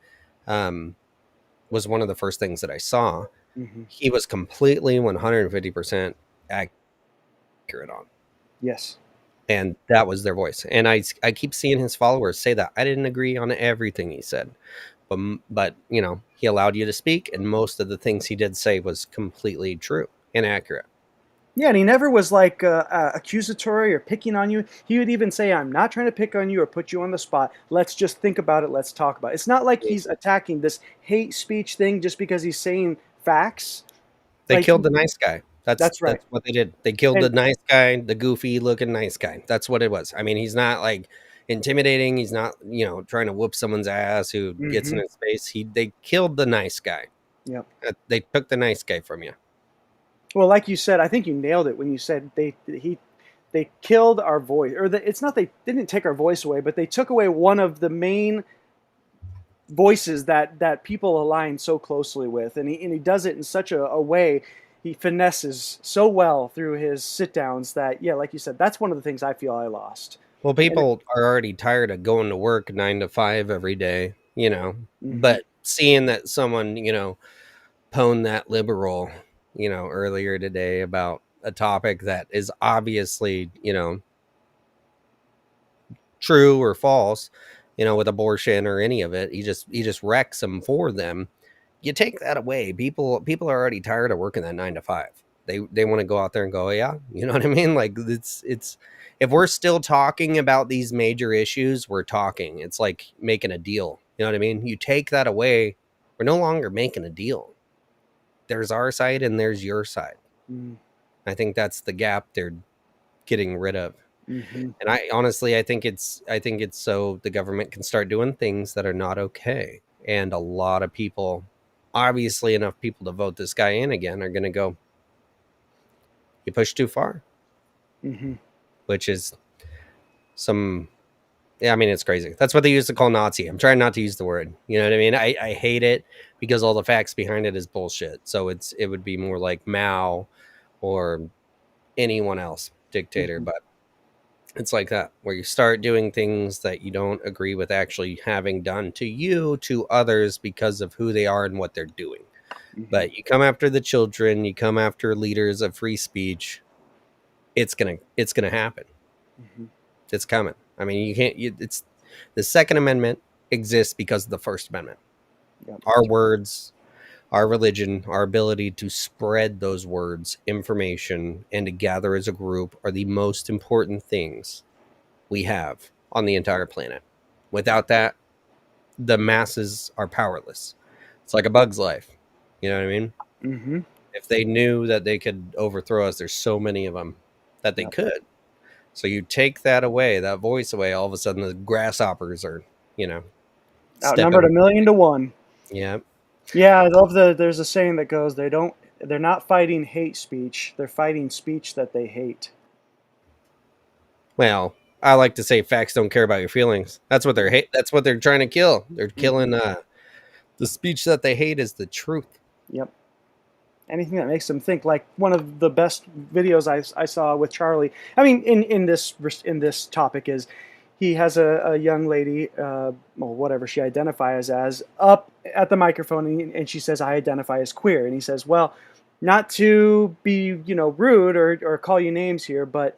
was one of the first things that I saw, Mm-hmm. he was completely 150% accurate on. Yes. And that was their voice. And I keep seeing his followers say that I didn't agree on everything he said, but he allowed you to speak, and most of the things he did say was completely true and accurate. Yeah, and he never was like accusatory or picking on you. He would even say, "I'm not trying to pick on you or put you on the spot. Let's just think about it. Let's talk about it." It's not like he's attacking this hate speech thing just because he's saying facts. They Like, killed the nice guy. that's right. That's what they did. They killed the And nice guy, the goofy looking nice guy. That's what it was. I mean, he's not like intimidating. He's not, trying to whoop someone's ass who gets in mm-hmm. his face. They killed the nice guy. Yep. They took the nice guy from you. Well, like you said, I think you nailed it when you said they killed our voice, or it's not they didn't take our voice away, but they took away one of the main voices that people align so closely with, and he does it in such a way. He finesses so well through his sit downs that, yeah, like you said, that's one of the things I feel I lost. Well, people are already tired of going to work 9 to 5 every day, Mm-hmm. but seeing that someone, pwned that liberal, earlier today about a topic that is obviously, true or false, with abortion or any of it, he just wrecks them for them. You take that away, people are already tired of working that 9 to 5. They want to go out there and go, yeah, you know what I mean? Like, it's if we're still talking about these major issues, we're talking. It's like making a deal. You know what I mean? You take that away, we're no longer making a deal. There's our side and there's your side. Mm-hmm. I think that's the gap they're getting rid of. Mm-hmm. And I think it's so the government can start doing things that are not okay. And a lot of people, obviously enough people to vote this guy in again, are going to go, you pushed too far. Mm-hmm. Which is I mean, it's crazy. That's what they used to call Nazi. I'm trying not to use the word. You know what I mean? I hate it because all the facts behind it is bullshit. So it would be more like Mao or anyone else, dictator. Mm-hmm. But it's like that, where you start doing things that you don't agree with actually having done to you, to others, because of who they are and what they're doing. Mm-hmm. But you come after the children, you come after leaders of free speech, it's gonna happen. Mm-hmm. It's coming. I mean, it's the Second Amendment exists because of the First Amendment. Yep. Our words, our religion, our ability to spread those words, information, and to gather as a group are the most important things we have on the entire planet. Without that, the masses are powerless. It's like a bug's life. You know what I mean? Mm-hmm. If they knew that they could overthrow us, there's so many of them that they Yep. could. So you take that away, that voice away, all of a sudden the grasshoppers are, Outnumbered 1,000,000 to 1. Yeah. Yeah, I love there's a saying that goes, they're not fighting hate speech, they're fighting speech that they hate. Well, I like to say facts don't care about your feelings. That's what they're that's what they're trying to kill. They're killing the speech that they hate is the truth. Yep. Anything that makes them think. Like one of the best videos I saw with Charlie. I mean, in this topic is he has a young lady, well, whatever she identifies as, up at the microphone, and she says, "I identify as queer," and he says, "Well, not to be rude or call you names here, but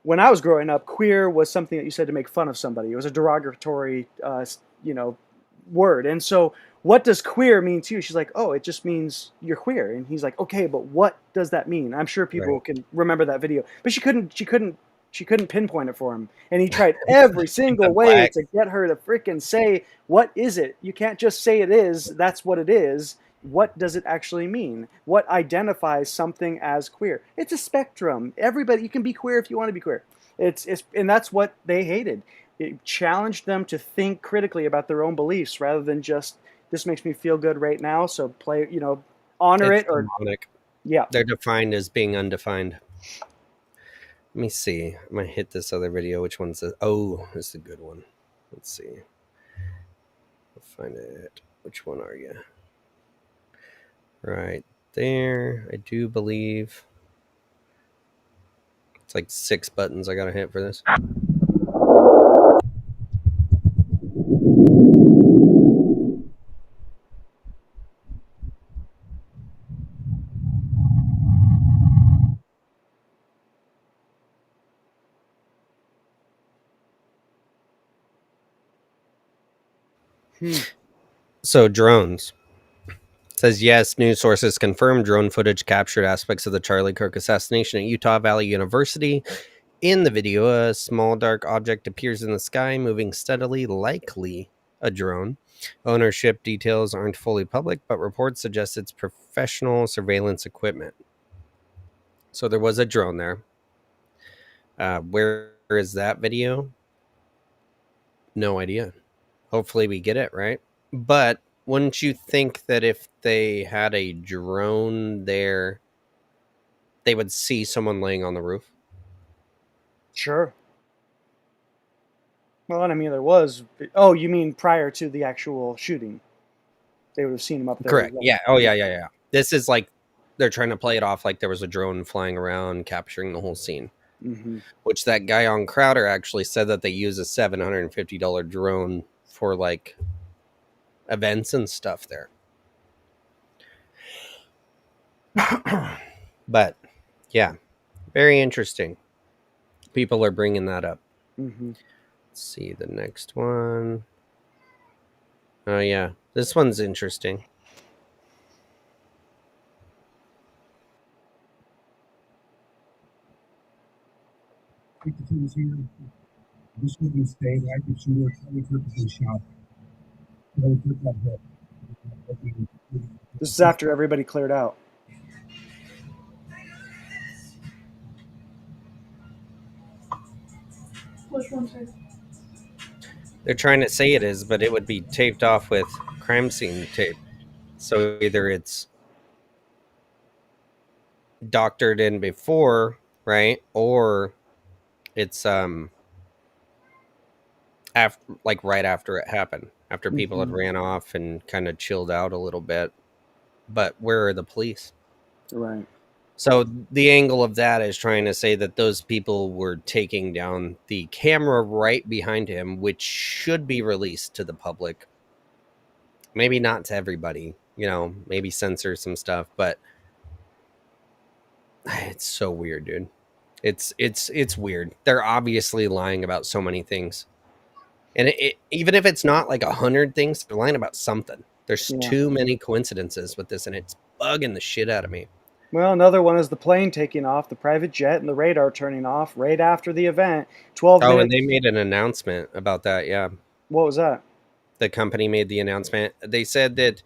when I was growing up, queer was something that you said to make fun of somebody. It was a derogatory, word. And so, what does queer mean to you?" She's like, "Oh, it just means you're queer." And he's like, "Okay, but what does that mean?" I'm sure people Right. can remember that video, but she couldn't pinpoint it for him. And he tried every single way Black. to get her to freaking say, "What is it? You can't just say it is. That's what it is. What does it actually mean? What identifies something as queer?" It's a spectrum. Everybody, you can be queer if you want to be queer. And that's what they hated. It challenged them to think critically about their own beliefs rather than just, "This makes me feel good right now, so play, honor It's it," or demonic. yeah. They're defined as being undefined. Let me see. I'm gonna hit this other video. Which one's the? Oh, this is a good one. Let's see. I'll find it. Which one are you? Right there. I do believe it's like 6 buttons I gotta hit for this. So drones. It says yes, news sources confirm drone footage captured aspects of the Charlie Kirk assassination at Utah Valley University. In the video, a small dark object appears in the sky, moving steadily, likely a drone. Ownership details aren't fully public, but reports suggest it's professional surveillance equipment. So there was a drone there. Where is that video? No idea. Hopefully we get it, right? But wouldn't you think that if they had a drone there, they would see someone laying on the roof? Sure. Well, and I mean, there was. Oh, you mean prior to the actual shooting? They would have seen him up there. Correct. Yeah. Oh, yeah. This is like they're trying to play it off like there was a drone flying around capturing the whole scene. Mm-hmm. Which that guy on Crowder actually said that they use a $750 drone for like events and stuff there. But yeah, very interesting. People are bringing that up. Mm-hmm. Let's see the next one. Oh yeah, this one's interesting. This was a mistake. I could shoot her. Charlie Kirk has been shot. Charlie Kirk got hit. This is after everybody cleared out. They're trying to say it is, but it would be taped off with crime scene tape. So either it's doctored in before, right? Or it's after, like right after it happened, after people had ran off and kind of chilled out a little bit. But where are the police? Right. So the angle of that is trying to say that those people were taking down the camera right behind him, which should be released to the public. Maybe not to everybody, maybe censor some stuff, but it's so weird, dude. It's weird. They're obviously lying about so many things. And even if it's not like 100 things, they're lying about something. There's too many coincidences with this, and it's bugging the shit out of me. Well, another one is the plane taking off, the private jet, and the radar turning off right after the event. 12 minutes. Oh, and they made an announcement about that, yeah. What was that? The company made the announcement. They said that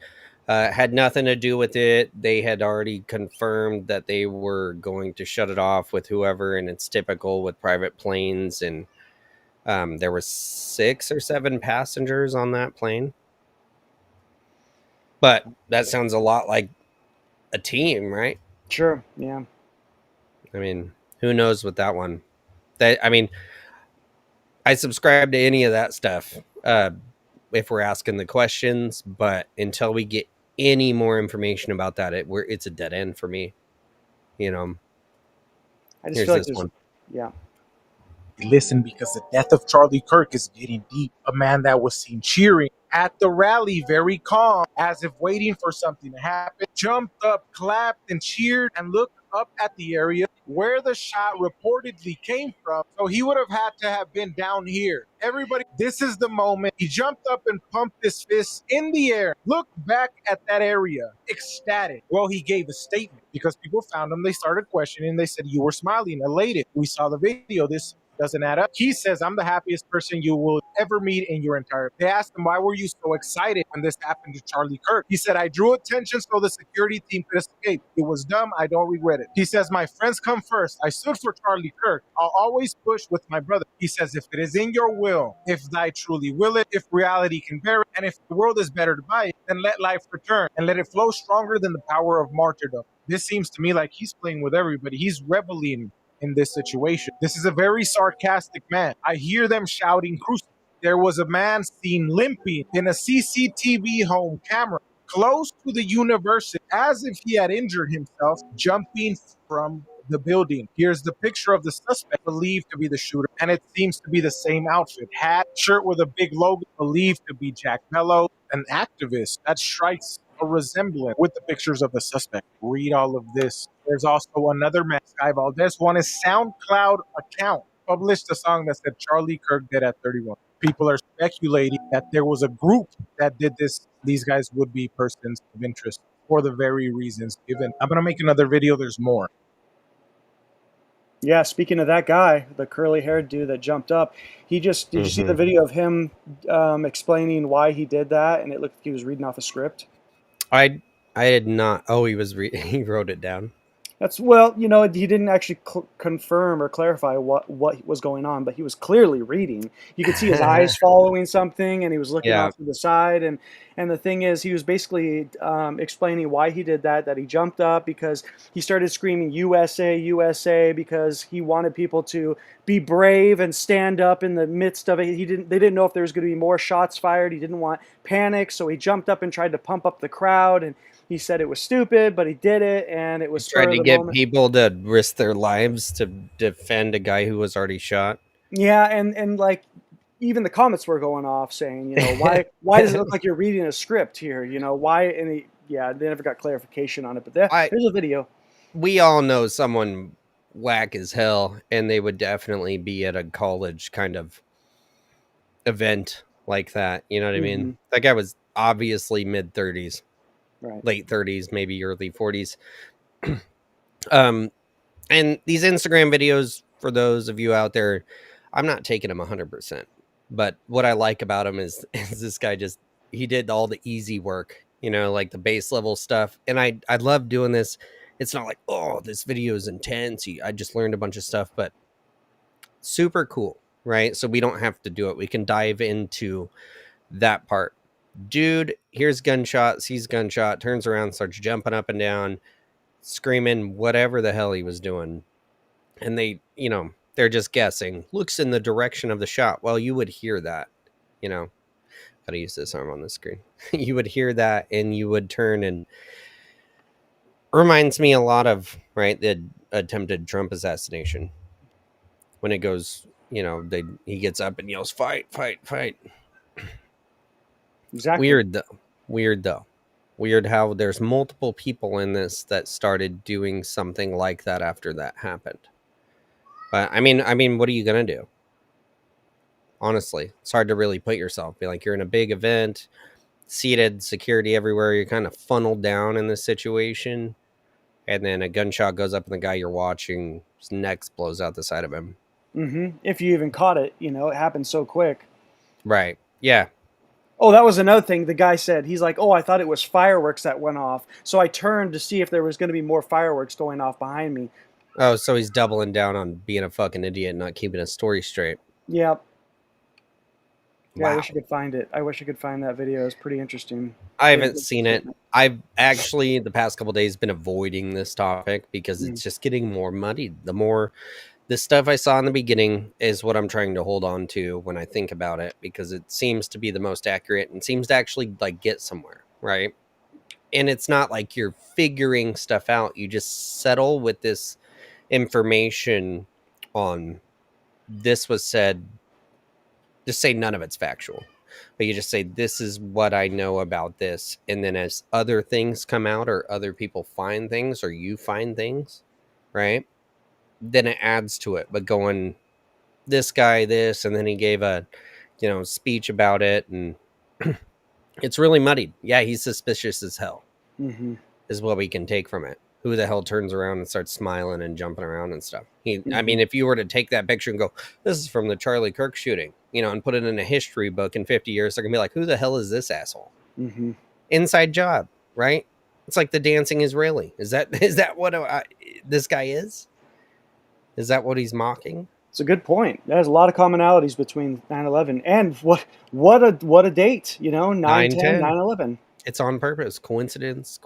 had nothing to do with it. They had already confirmed that they were going to shut it off with whoever, and it's typical with private planes. And there were 6 or 7 passengers on that plane. But that sounds a lot like a team, right? Sure, yeah. I mean, who knows with that one? I mean, I subscribe to any of that stuff if we're asking the questions, but until we get any more information about that, it's a dead end for me. You know, I just here's feel like this there's, one. yeah. Listen, because the death of Charlie Kirk is getting deep. A man that was seen cheering at the rally, very calm, as if waiting for something to happen, jumped up, clapped, and cheered, and looked up at the area where the shot reportedly came from. So he would have had to have been down here. Everybody, this is the moment. He jumped up and pumped his fist in the air, looked back at that area, ecstatic. Well, he gave a statement because people found him. They started questioning. They said, "You were smiling, elated. We saw the video. This doesn't add up." He says, "I'm the happiest person you will ever meet in your entire." They asked him, "Why were you so excited when this happened to Charlie Kirk?" He said, "I drew attention so the security team could escape. It was dumb. I don't regret it." He says, "My friends come first. I stood for Charlie Kirk. I'll always push with my brother." He says, "If it is in your will, if thy truly will it, if reality can bear it, and if the world is better by it, then let life return and let it flow stronger than the power of martyrdom." This seems to me like he's playing with everybody. He's reveling in this situation. This is a very sarcastic man. I hear them shouting crucifix. There was a man seen limping in a CCTV home camera close to the university as if he had injured himself, jumping from the building. Here's the picture of the suspect believed to be the shooter, and it seems to be the same outfit. Hat, shirt with a big logo, believed to be Jack Mello, an activist. That strikes a resemblance with the pictures of the suspect. Read all of this. There's also another man, Sky Valdez, who on his SoundCloud account published a song that said Charlie Kirk dead at 31. People are speculating that there was a group that did this. These guys would be persons of interest for the very reasons given. I'm going to make another video. There's more. Yeah, speaking of that guy, the curly-haired dude that jumped up, did you see the video of him explaining why he did that? And it looked like he was reading off a script. I did not. Oh, he he wrote it down. That's, well, he didn't actually confirm or clarify what was going on, but he was clearly reading. You could see his eyes following something, and he was looking off to the side. And the thing is, he was basically explaining why he did that he jumped up because he started screaming USA, USA, because he wanted people to be brave and stand up in the midst of it. They didn't know if there was going to be more shots fired. He didn't want panic, so he jumped up and tried to pump up the crowd, and he said it was stupid, but he did it, and it was tried to get people to risk their lives to defend a guy who was already shot. Yeah, and like even the comments were going off saying, why does it look like you're reading a script here? Why? And they never got clarification on it. But there's a video. We all know someone whack as hell, and they would definitely be at a college kind of event like that. You know what I mean? That guy was obviously mid-30s. Right. Late 30s, maybe early 40s. And these Instagram videos, for those of you out there, I'm not taking them 100%. But what I like about him is this guy he did all the easy work, like the base level stuff. And I love doing this. It's not like, oh, this video is intense. I just learned a bunch of stuff, but super cool, right? So we don't have to do it. We can dive into that part. Dude hears gunshot, sees gunshot, turns around, starts jumping up and down, screaming whatever the hell he was doing. And they're just guessing. Looks in the direction of the shot. Well, you would hear that, gotta use this arm on the screen. You would hear that and you would turn, and reminds me a lot of, right, the attempted Trump assassination. When it goes, he gets up and yells, "Fight, fight, fight." Exactly. Weird though. Weird how there's multiple people in this that started doing something like that after that happened. But I mean, what are you gonna do? Honestly, it's hard to really put yourself. Be like, you're in a big event, seated, security everywhere. You're kind of funneled down in this situation, and then a gunshot goes up, and the guy you're watching, his neck blows out the side of him. If you even caught it, it happened so quick. Right. Yeah. Oh, that was another thing the guy said. He's like, "Oh, I thought it was fireworks that went off. So I turned to see if there was going to be more fireworks going off behind me." Oh, so he's doubling down on being a fucking idiot and not keeping his story straight. Yep. Yeah, wow. I wish I could find it. I wish I could find that video. It's pretty interesting. I haven't seen it. I've actually, the past couple of days, been avoiding this topic because it's just getting more muddied. The more The stuff I saw in the beginning is what I'm trying to hold on to when I think about it, because it seems to be the most accurate and seems to actually like get somewhere, right? And it's not like you're figuring stuff out. You just settle with this information on this was said. Just say none of it's factual, but you just say this is what I know about this, and then as other things come out or other people find things or you find things, right, then it adds to it. But going this guy this, and then he gave a speech about it, and it's really muddied. Yeah, he's suspicious as hell, Mm-hmm. is what we can take from it. Who the hell turns around and starts smiling and jumping around and stuff? I Mhm. mean, if you were to take that picture and go, this is from the Charlie Kirk shooting, and put it in a history book in 50 years, they're gonna be like, who the hell is this asshole? Mm-hmm. Inside job, right? It's like the dancing Israeli. Is that what this guy is? Is that what he's mocking? It's a good point. There's a lot of commonalities between 9/11 and what a date, 9/10, 9/10. 9/11. It's on purpose. Coincidence.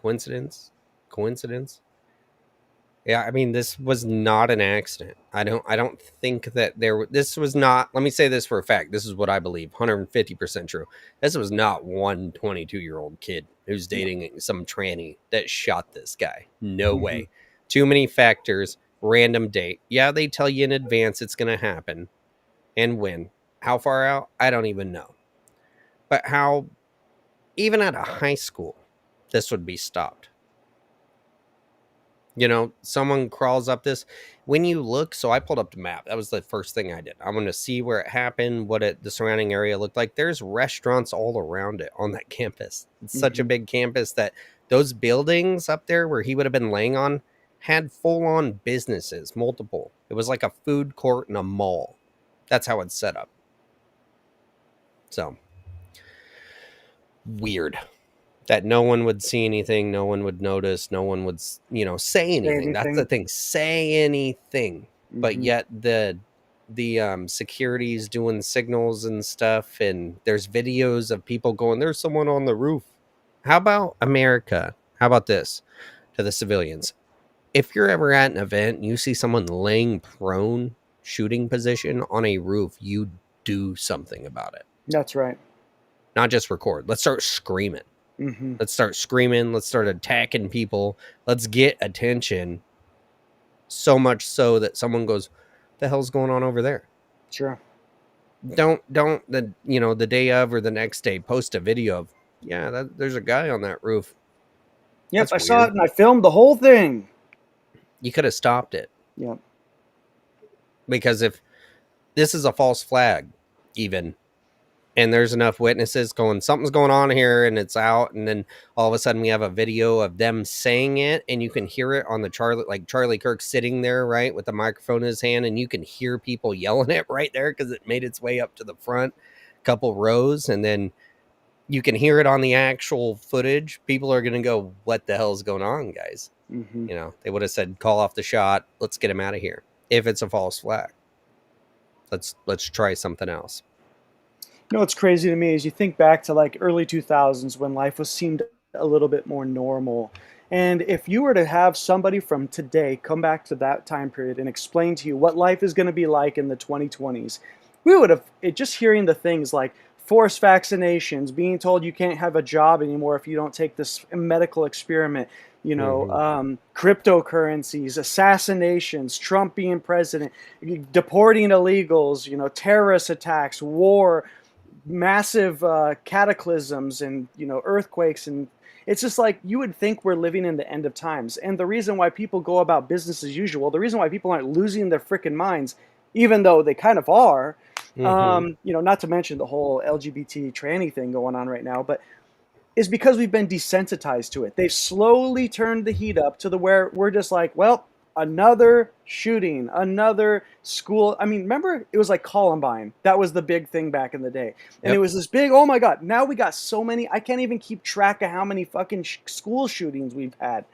Yeah, I mean, this was not an accident. I don't think that this was not, let me say this for a fact. This is what I believe, 150% true. This was not one 22-year-old kid who's dating some tranny that shot this guy. No Mhm. way. Too many factors, random date. Yeah, they tell you in advance it's going to happen. And when. How far out? I don't even know. But how, even at a high school, this would be stopped. Someone crawls up this. When you look, so I pulled up the map. That was the first thing I did. I want to see where it happened, the surrounding area looked like. There's restaurants all around it on that campus. It's such a big campus that those buildings up there where he would have been laying on had full-on businesses, multiple. It was like a food court and a mall. That's how it's set up. So, weird. That no one would see anything, no one would notice, no one would, say anything. That's the thing. Say anything. But yet the security's doing signals and stuff, and there's videos of people going, there's someone on the roof. How about America? How about this to the civilians? If you're ever at an event and you see someone laying prone, shooting position on a roof, you do something about it. That's right. Not just record. Let's start screaming. Mm-hmm. Let's start screaming. Let's start attacking people. Let's get attention. So much so that someone goes, "The hell's going on over there?" Sure. Don't the day of or the next day post a video of, there's a guy on that roof. Yep, That's I saw weird. it and I filmed the whole thing. You could have stopped it. Yep. Because if this is a false flag, even, and there's enough witnesses going, something's going on here, and it's out, and then all of a sudden we have a video of them saying it, and you can hear it on the Charlie Kirk sitting there, right, with the microphone in his hand, and you can hear people yelling it right there because it made its way up to the front couple rows, and then you can hear it on the actual footage. People are going to go, what the hell's going on, guys? Mm-hmm. They would have said, call off the shot, let's get him out of here. If it's a false flag, let's try something else. What's crazy to me is you think back to like early 2000s when life seemed a little bit more normal. And if you were to have somebody from today come back to that time period and explain to you what life is going to be like in the 2020s, we would have, just hearing the things like forced vaccinations, being told you can't have a job anymore if you don't take this medical experiment, cryptocurrencies, assassinations, Trump being president, deporting illegals, terrorist attacks, war, massive cataclysms and earthquakes, and it's just like you would think we're living in the end of times. And the reason why people go about business as usual, the reason why people aren't losing their freaking minds, even though they kind of are, not to mention the whole LGBT tranny thing going on right now, but is because we've been desensitized to it. They've slowly turned the heat up to the where we're just like, well, another shooting, another school. I mean, remember, it was like Columbine. That was the big thing back in the day. And It was this big, oh my God, now we got so many. I can't even keep track of how many fucking school shootings we've had.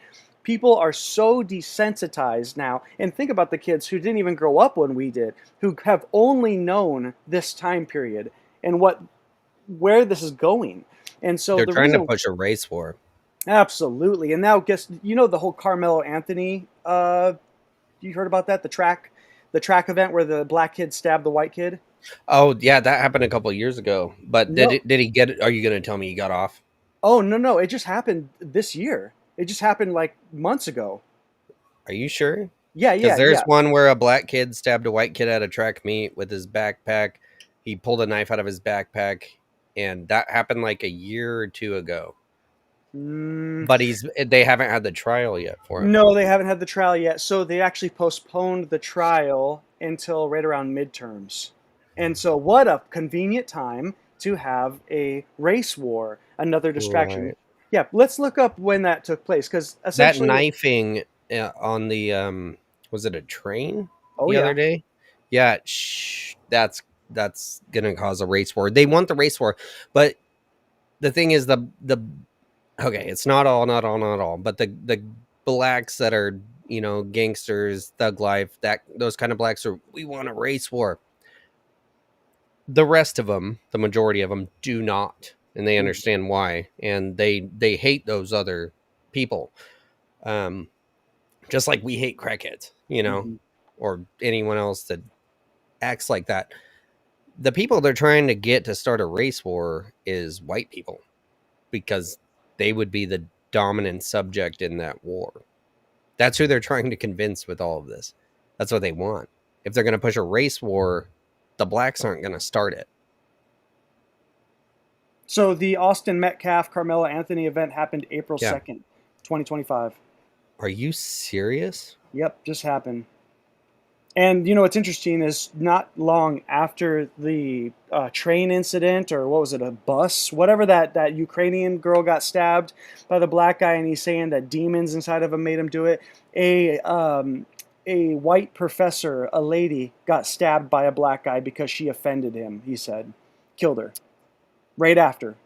People are so desensitized now. And think about the kids who didn't even grow up when we did, who have only known this time period and where this is going. And so they're trying to push a race war. Absolutely. And now guess the whole Carmelo Anthony, you heard about that? The track the track event where the black kid stabbed the white kid? Oh yeah, that happened a couple of years ago. But No. did he get it? Are you going to tell me he got off? Oh, no, it just happened this year. It just happened like months ago. Are you sure? Yeah, Because yeah, there's yeah. one where a black kid stabbed a white kid at a track meet with his backpack. He pulled a knife out of his backpack, and that happened like a year or two ago. Mm, But they haven't had the trial yet for him. no, they haven't had the trial yet. So they actually postponed the trial until right around midterms. And so, what a convenient time to have a race war, another distraction. Right. Yeah, let's look up when that took place because That essentially, knifing on the was it a train oh the yeah, other day? Yeah, that's gonna cause a race war. They want the race war, but the thing is the okay, it's not all, but the blacks that are gangsters, thug life, that those kind of blacks are we want a race war. The rest of them, the majority of them, do not, and they understand why, and they hate those other people. Um, just like we hate crackheads, Mhm. or anyone else that acts like that. The people they're trying to get to start a race war is white people because they would be the dominant subject in that war. That's who they're trying to convince with all of this. That's what they want. If they're going to push a race war, the blacks aren't going to start it. So the Austin Metcalf Carmelo Anthony event happened April Yeah. 2nd, 2025. Are you serious? Yep, just happened. And what's interesting is not long after the train incident, or what was it, a bus, whatever, that Ukrainian girl got stabbed by the black guy, and he's saying that demons inside of him made him do it. A white professor, a lady, got stabbed by a black guy because she offended him. He said, killed her right after.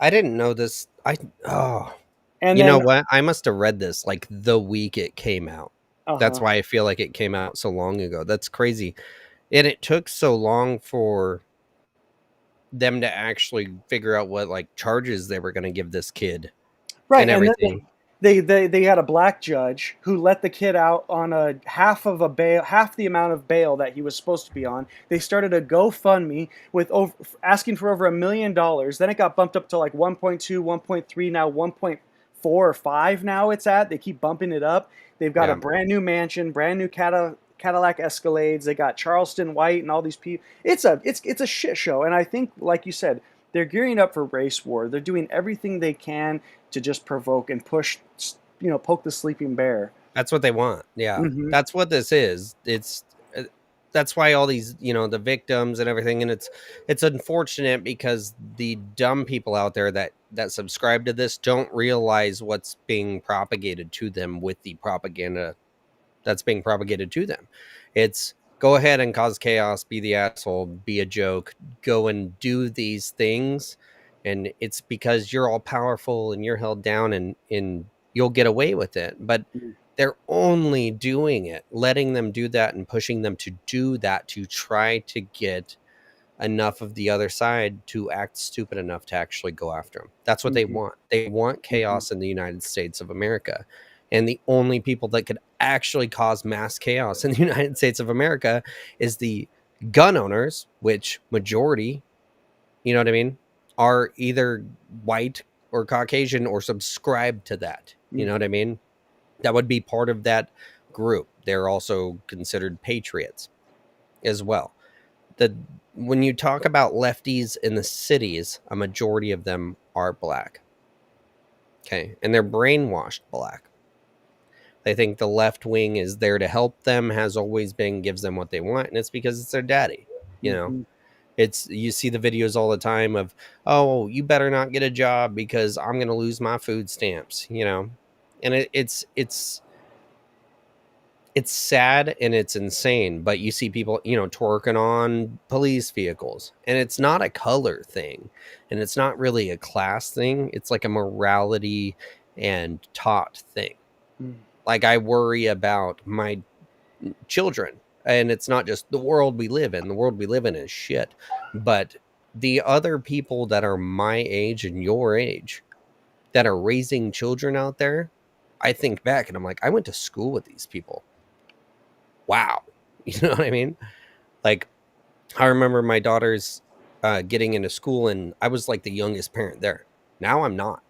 I didn't know this. And You know then, what? I must have read this like the week it came out. That's uh-huh. why I feel like it came out so long ago. That's crazy. And it took so long for them to actually figure out what like charges they were going to give this kid Right, and and everything. then they had a black judge who let the kid out on a half the amount of bail that he was supposed to be on. They started a GoFundMe with asking for over $1 million. Then it got bumped up to like 1.2, 1.3, now 1.4 or 5 now it's at. They keep bumping it up. They've got a Yeah. brand new mansion, brand new Cadillac Escalades. They got Charleston White and all these people. It's a shit show, and I think, like you said, they're gearing up for race war. They're doing everything they can to just provoke and push, poke the sleeping bear. That's what they want. Yeah. Mm-hmm. That's what this is. That's why all these, the victims and everything, and it's unfortunate because the dumb people out there that subscribe to this don't realize what's being propagated to them with the propaganda that's being propagated to them. It's go ahead and cause chaos, be the asshole, be a joke, go and do these things, and it's because you're all powerful and you're held down and you'll get away with it. But they're only doing it, letting them do that and pushing them to do that to try to get enough of the other side to act stupid enough to actually go after them. That's what they want. They want chaos in the United States of America. And the only people that could actually cause mass chaos in the United States of America is the gun owners, which majority, you know what I mean, are either white or Caucasian or subscribe to that. You know what I mean? That would be part of that group. They're also considered patriots as well. When you talk about lefties in the cities, a majority of them are black. Okay. And they're brainwashed black. They think the left wing is there to help them, has always been, gives them what they want, and it's because it's their daddy. It's, you see the videos all the time of, oh, you better not get a job because I'm going to lose my food stamps, and it's sad and it's insane. But you see people, twerking on police vehicles, and it's not a color thing, and it's not really a class thing. It's like a morality and taught thing. Like, I worry about my children, and it's not just the world we live in. The world we live in is shit, but the other people that are my age and your age that are raising children out there, I think back and I'm like, I went to school with these people. Wow. You know what I mean? Like, I remember my daughter's getting into school, and I was like the youngest parent there. Now I'm not,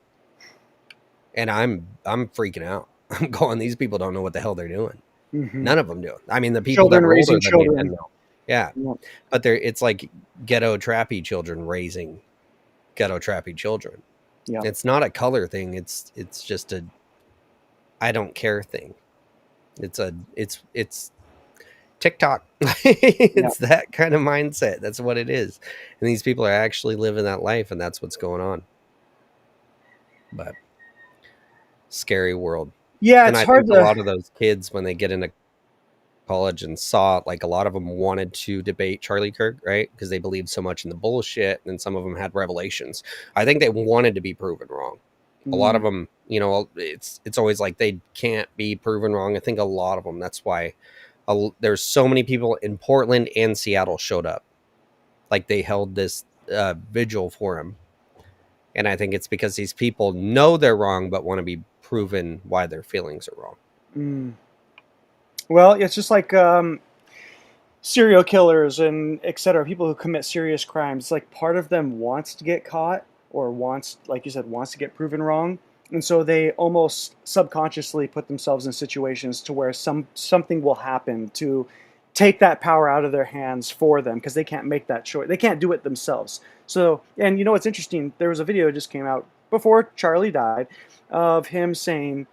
and I'm freaking out. I'm going, these people don't know what the hell they're doing. Hmm. None of them do. I mean, the people that Children were older raising than me children. didn't know. Yeah, Yeah. but it's like ghetto trappy children raising ghetto trappy children. Yeah. It's not a color thing. It's just a I don't care thing. It's TikTok. Yeah. It's that kind of mindset. That's what it is. And these people are actually living that life, and that's what's going on. But scary world. Yeah, And it's I hard think a to. lot of those kids, when they get into college and saw, like, a lot of them wanted to debate Charlie Kirk, right? Because they believed so much in the bullshit, and some of them had revelations. I think they wanted to be proven wrong. A lot of them, you know, it's always like they can't be proven wrong. I think a lot of them, that's why there's so many people in Portland and Seattle showed up. Like, they held this vigil for him. And I think it's because these people know they're wrong, but want to be proven why their feelings are wrong. Mm. Well, it's just like serial killers and etc. People who commit serious crimes. It's like part of them wants to get caught, or wants, like you said, wants to get proven wrong, and so they almost subconsciously put themselves in situations to where something will happen to take that power out of their hands for them, because they can't make that choice. They can't do it themselves. So, and you know what's interesting? There was a video that just came out before Charlie died of him saying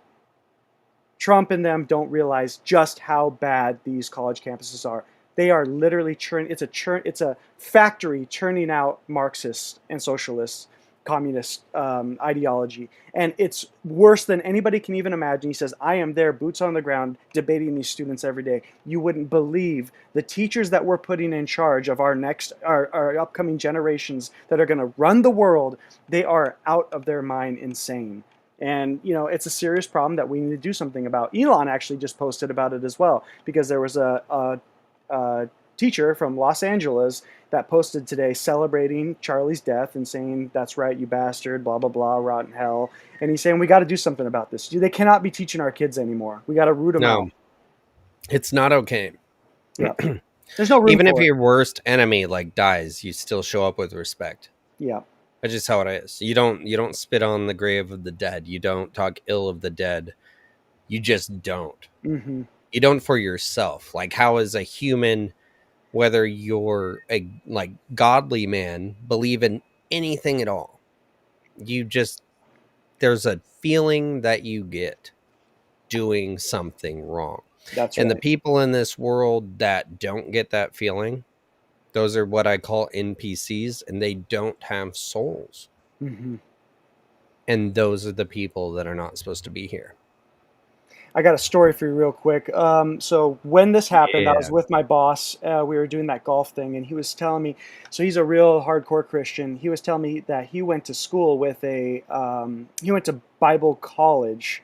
Trump and them don't realize just how bad these college campuses are. They are literally churning. It's a factory churning out Marxists and socialists, communist ideology, and it's worse than anybody can even imagine. He says, "I am there, boots on the ground, debating these students every day. You wouldn't believe the teachers that we're putting in charge of our upcoming generations that are going to run the world. They are out of their mind, insane." And you know, it's a serious problem that we need to do something about. Elon actually just posted about it as well, because there was a teacher from Los Angeles that posted today celebrating Charlie's death and saying, "That's right, you bastard, blah blah blah, rotten hell." And he's saying we got to do something about this. They cannot be teaching our kids anymore. We got to root them No, out. it's not okay. Yeah, there's no room Even if for it. your worst enemy like dies, you still show up with respect. Yeah, That's just how it is. You don't spit on the grave of the dead. You don't talk ill of the dead. You just don't. hmm You don't for yourself. Like, how is a human, whether you're a like godly man, believe in anything at all, you just, there's a feeling that you get doing something wrong. that's And the right. people in this world that don't get that feeling, those are what I call NPCs, and they don't have souls. hmm And those are the people that are not supposed to be here. I got a story for you real quick. So when this happened, I was Yeah. with my boss. We were doing that golf thing, and he was telling me. So he's a real hardcore Christian. He was telling me that he went to school with he went to Bible college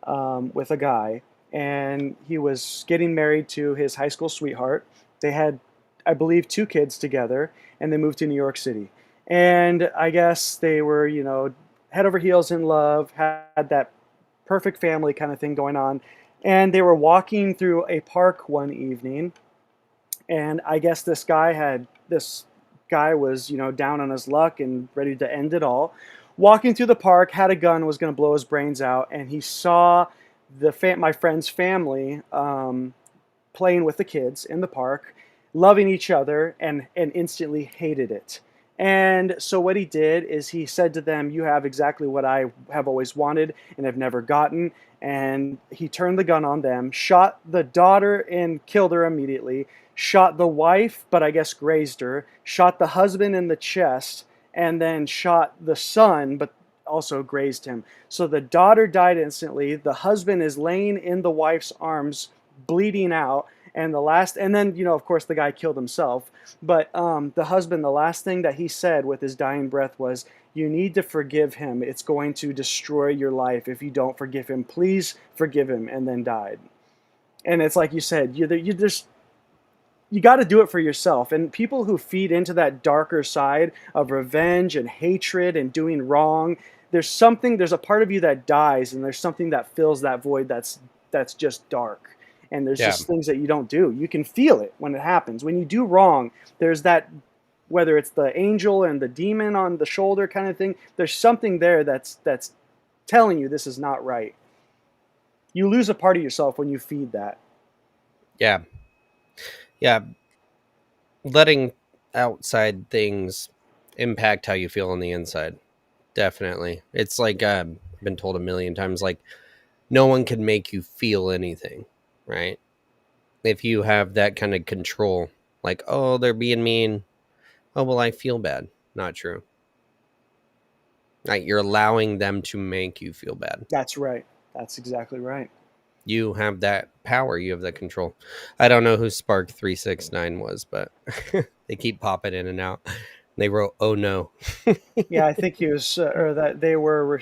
with a guy, and he was getting married to his high school sweetheart. They had, I believe, 2 kids together, and they moved to New York City. And I guess they were, you know, head over heels in love, had that perfect family kind of thing going on. And they were walking through a park one evening, and I guess this guy was, you know, down on his luck and ready to end it all. Walking through the park, had a gun, was going to blow his brains out, and he saw my friend's family playing with the kids in the park, loving each other, and instantly hated it. And so what he did is he said to them, "You have exactly what I have always wanted and have never gotten." And he turned the gun on them, shot the daughter and killed her immediately, shot the wife, but I guess grazed her, shot the husband in the chest, and then shot the son, but also grazed him. So the daughter died instantly. The husband is laying in the wife's arms, bleeding out. And then, you know, of course, the guy killed himself. But the husband, the last thing that he said with his dying breath was, "You need to forgive him. It's going to destroy your life if you don't forgive him. Please forgive him," and then died. And it's like you said, you got to do it for yourself. And people who feed into that darker side of revenge and hatred and doing wrong, there's a part of you that dies, and there's something that fills that void that's just dark. And there's Yeah. just things that you don't do. You can feel it when it happens. When you do wrong, there's that, whether it's the angel and the demon on the shoulder kind of thing, there's something there that's telling you this is not right. You lose a part of yourself when you feed that. Yeah. Yeah. Letting outside things impact how you feel on the inside. Definitely. It's like I've been told a million times, like, no one can make you feel anything, right? If you have that kind of control, like, oh, they're being mean. Oh, well, I feel bad. Not true. Like, you're allowing them to make you feel bad. That's right. That's exactly right. You have that power. You have that control. I don't know who Spark 369 was, but they keep popping in and out. They wrote, "Oh no." Yeah, I think he was, or that they were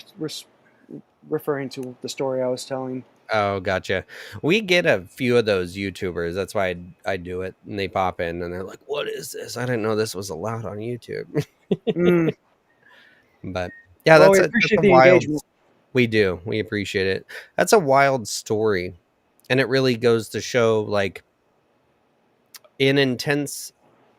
referring to the story I was telling. Oh, gotcha. We get a few of those YouTubers. That's why I do it. And they pop in and they're like, "What is this? I didn't know this was allowed on YouTube." Mm. But yeah, Well, we that's appreciate a the wild. engagement. We do. We appreciate it. That's a wild story, and it really goes to show, like, in intense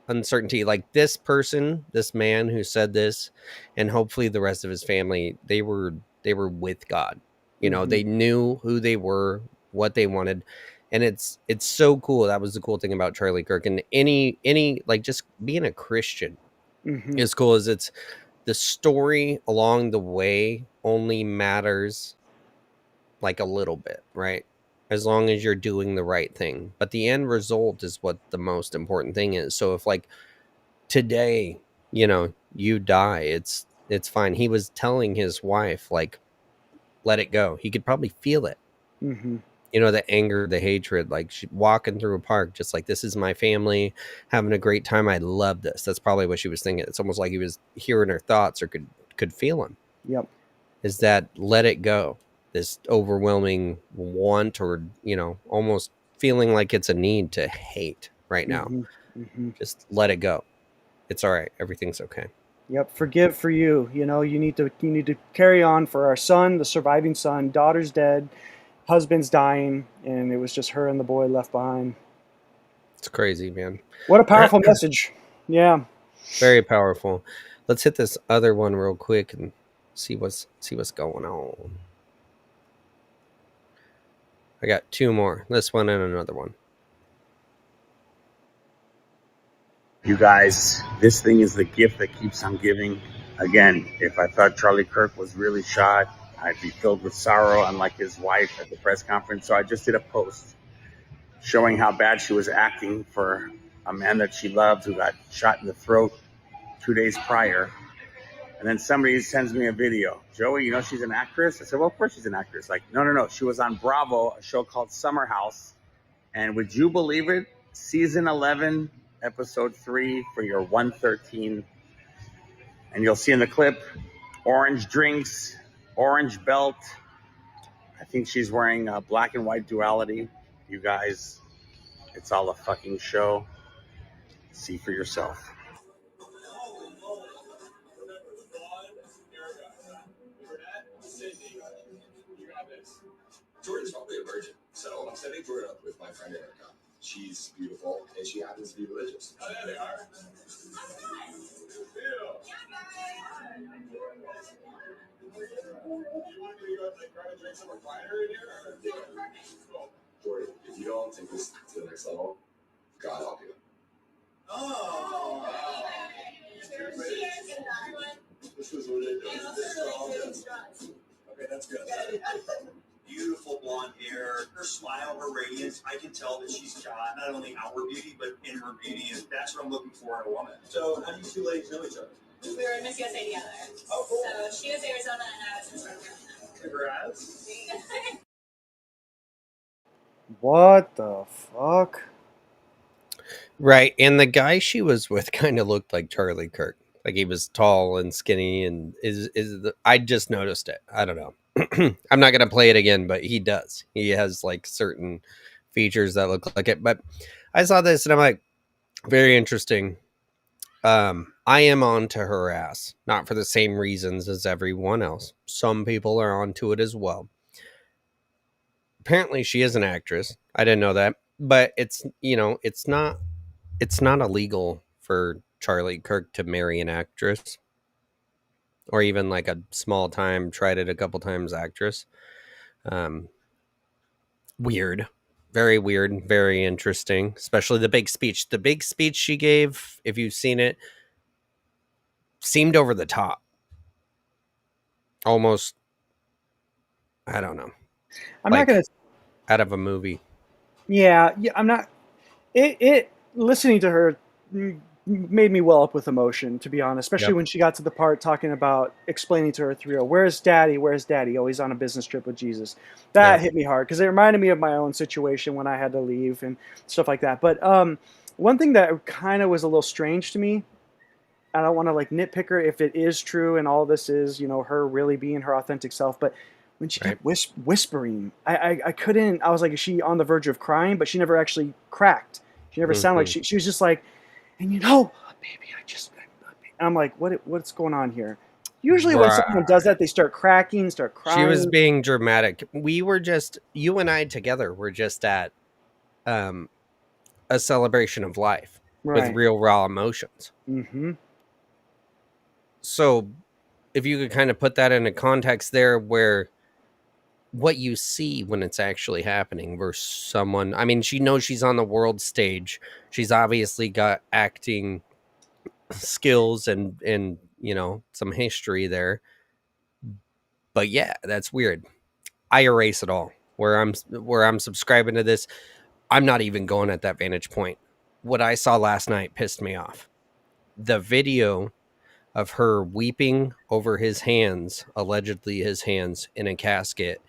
uncertainty, like this person, this man who said this, and hopefully the rest of his family, they were with God. You know, Mhm. they knew who they were, what they wanted, and it's so cool. That was the cool thing about Charlie Kirk, and any like just being a Christian Mhm. is cool. Is it's the story along the way only matters like a little bit, right? As long as you're doing the right thing. But the end result is what the most important thing is. So if, like, today, you know, you die, it's fine. He was telling his wife, like, let it go. He could probably feel it. Mhm. You know, the anger, the hatred, like walking through a park, just like, this is my family, having a great time. I love this. That's probably what she was thinking. It's almost like he was hearing her thoughts or could feel them. Yep. Is that let it go, this overwhelming want, or, you know, almost feeling like it's a need to hate right now. Mhm. Mhm. Just let it go. It's all right. Everything's okay. Yep. Forgive for you. You know, you need to carry on for our son, the surviving son. Daughter's dead, husband's dying, and it was just her and the boy left behind. It's crazy, man. What a powerful message. Yeah. Very powerful. Let's hit this other one real quick and see what's going on. I got two more. This one and another one. You guys, this thing is the gift that keeps on giving. Again, if I thought Charlie Kirk was really shot, I'd be filled with sorrow, unlike his wife at the press conference. So I just did a post showing how bad she was acting for a man that she loved who got shot in the throat 2 days prior. And then somebody sends me a video. Joey, you know she's an actress? I said, well, of course she's an actress. Like, no. She was on Bravo, a show called Summer House. And would you believe it? Season 11, episode 3 for your 113. And you'll see in the clip, orange drinks, orange belt. I think she's wearing a black and white duality. You guys, it's all a fucking show. See for yourself. Jordan's probably a virgin, so I'm setting Jordan up with my friend Erica. She's beautiful, and she happens to be religious. Oh, there they are. Jordan, if you don't take this to the next level, God help you. Oh. This was ridiculous. Okay, that's good. Beautiful blonde hair, her smile, her radiance. I can tell that she's got not only outward beauty, but in her beauty, and that's what I'm looking for in a woman. So, how do you two ladies know each other? We were in Miss USA together. Oh, cool. So she was Arizona and I was in South Carolina. Congrats. What the fuck? Right. And the guy she was with kind of looked like Charlie Kirk. Like, he was tall and skinny, and I just noticed it. I don't know. I'm not going to play it again, but he does. He has, like, certain features that look like it. But I saw this and I'm like, very interesting. I am onto her ass, not for the same reasons as everyone else. Some people are onto it as well. apparently she is an actress. I didn't know that, but it's it's not illegal for Charlie Kirk to marry an actress or even like a small time, tried it a couple times actress. Um, Weird, very weird, very interesting, especially the big speech. The big speech she gave, if you've seen it, seemed over the top. Almost, I don't know, I'm not like gonna. out of a movie. Yeah, I'm not. It listening to her made me well up with emotion, to be honest. Especially Yep. when she got to the part talking about explaining to her 3-year-old, "Where's Daddy? Where's Daddy? Oh, he's on a business trip with Jesus." That Yep. hit me hard because it reminded me of my own situation when I had to leave and stuff like that. But one thing that kind of was a little strange to me, I don't want to like nitpick her if it is true and all this is, her really being her authentic self. But when she Right. kept whispering, I couldn't. I was like, is she on the verge of crying? But she never actually cracked. She never sounded like Mhm. she was just like, and baby, and I'm like, what's going on here? Usually when someone does that, they start cracking, start She was crying. being dramatic. We were just you and I together were just at um a celebration of life with Right. real raw emotions. Mm-hmm. So if you could kind of put that into context there where what you see when it's actually happening versus someone, I mean, she knows she's on the world stage. She's obviously got acting skills and some history there. But yeah, that's weird. I erase it all. Where I'm subscribing to this, I'm not even going at that vantage point. What I saw last night pissed me off. The video of her weeping over his hands, allegedly his hands in a casket,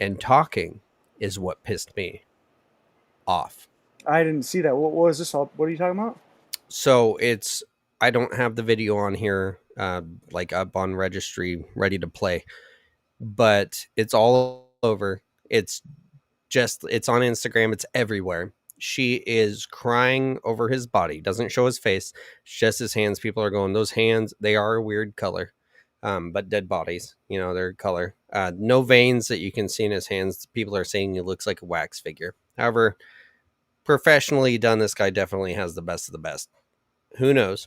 and talking is what pissed me off. I didn't see that. What was this all? What are you talking about? So I don't have the video on here, like up on registry, ready to play, but it's all over. It's on Instagram. It's everywhere. She is crying over his body. Doesn't show his face. It's just his hands. People are going, those hands, they are a weird color. But dead bodies, their color. No veins that you can see in his hands. People are saying he looks like a wax figure. However, professionally done, this guy definitely has the best of the best. Who knows?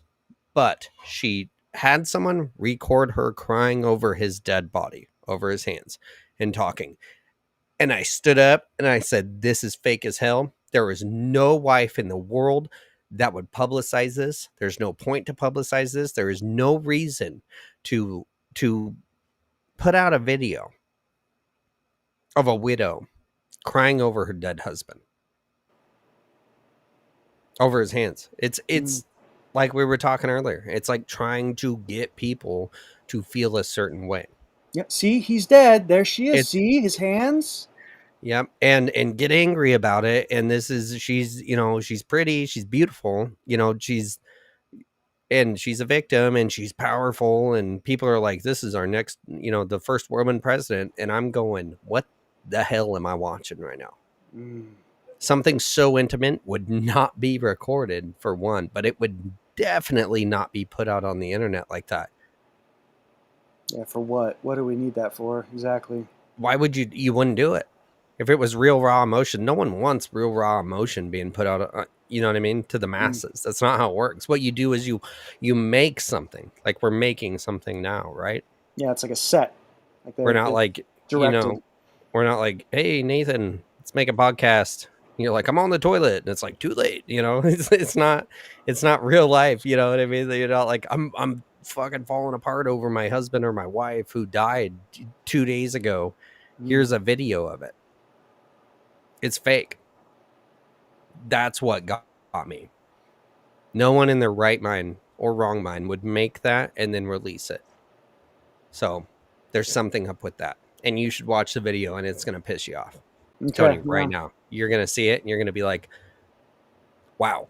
But she had someone record her crying over his dead body, over his hands, and talking. And I stood up and I said, this is fake as hell. There is no wife in the world that would publicize this. There's no point to publicize this. There is no reason to put out a video of a widow crying over her dead husband, over his hands. It's like we were talking earlier. It's like trying to get people to feel a certain way. Yep. See, he's dead. There she is. It's See his hands. Yep, and get angry about it. And she's pretty, she's beautiful, she's a victim and she's powerful, and people are like, this is our next, the first woman president. And I'm going, what the hell am I watching right now? Something so intimate would not be recorded, for one, but it would definitely not be put out on the internet like that. Yeah, for what? What do we need that for? Exactly. Why would you wouldn't do it? If it was real raw emotion, no one wants real raw emotion being put out, you know what I mean, to the masses. That's not how it works. What you do is you make something, like we're making something now, right? Yeah, it's like a set. Like We're not like, directed. we're not like, hey, Nathan, let's make a podcast. You're like, I'm on the toilet, and it's like too late. It's not real life. You know what I mean? You're not like, I'm fucking falling apart over my husband or my wife who died 2 days ago. Here's a video of it. It's fake. That's what got me. No one in their right mind or wrong mind would make that and then release it. So there's something up with that. And you should watch the video, and it's going to piss you off. I'm telling you right now. You're going to see it and you're going to be like, wow.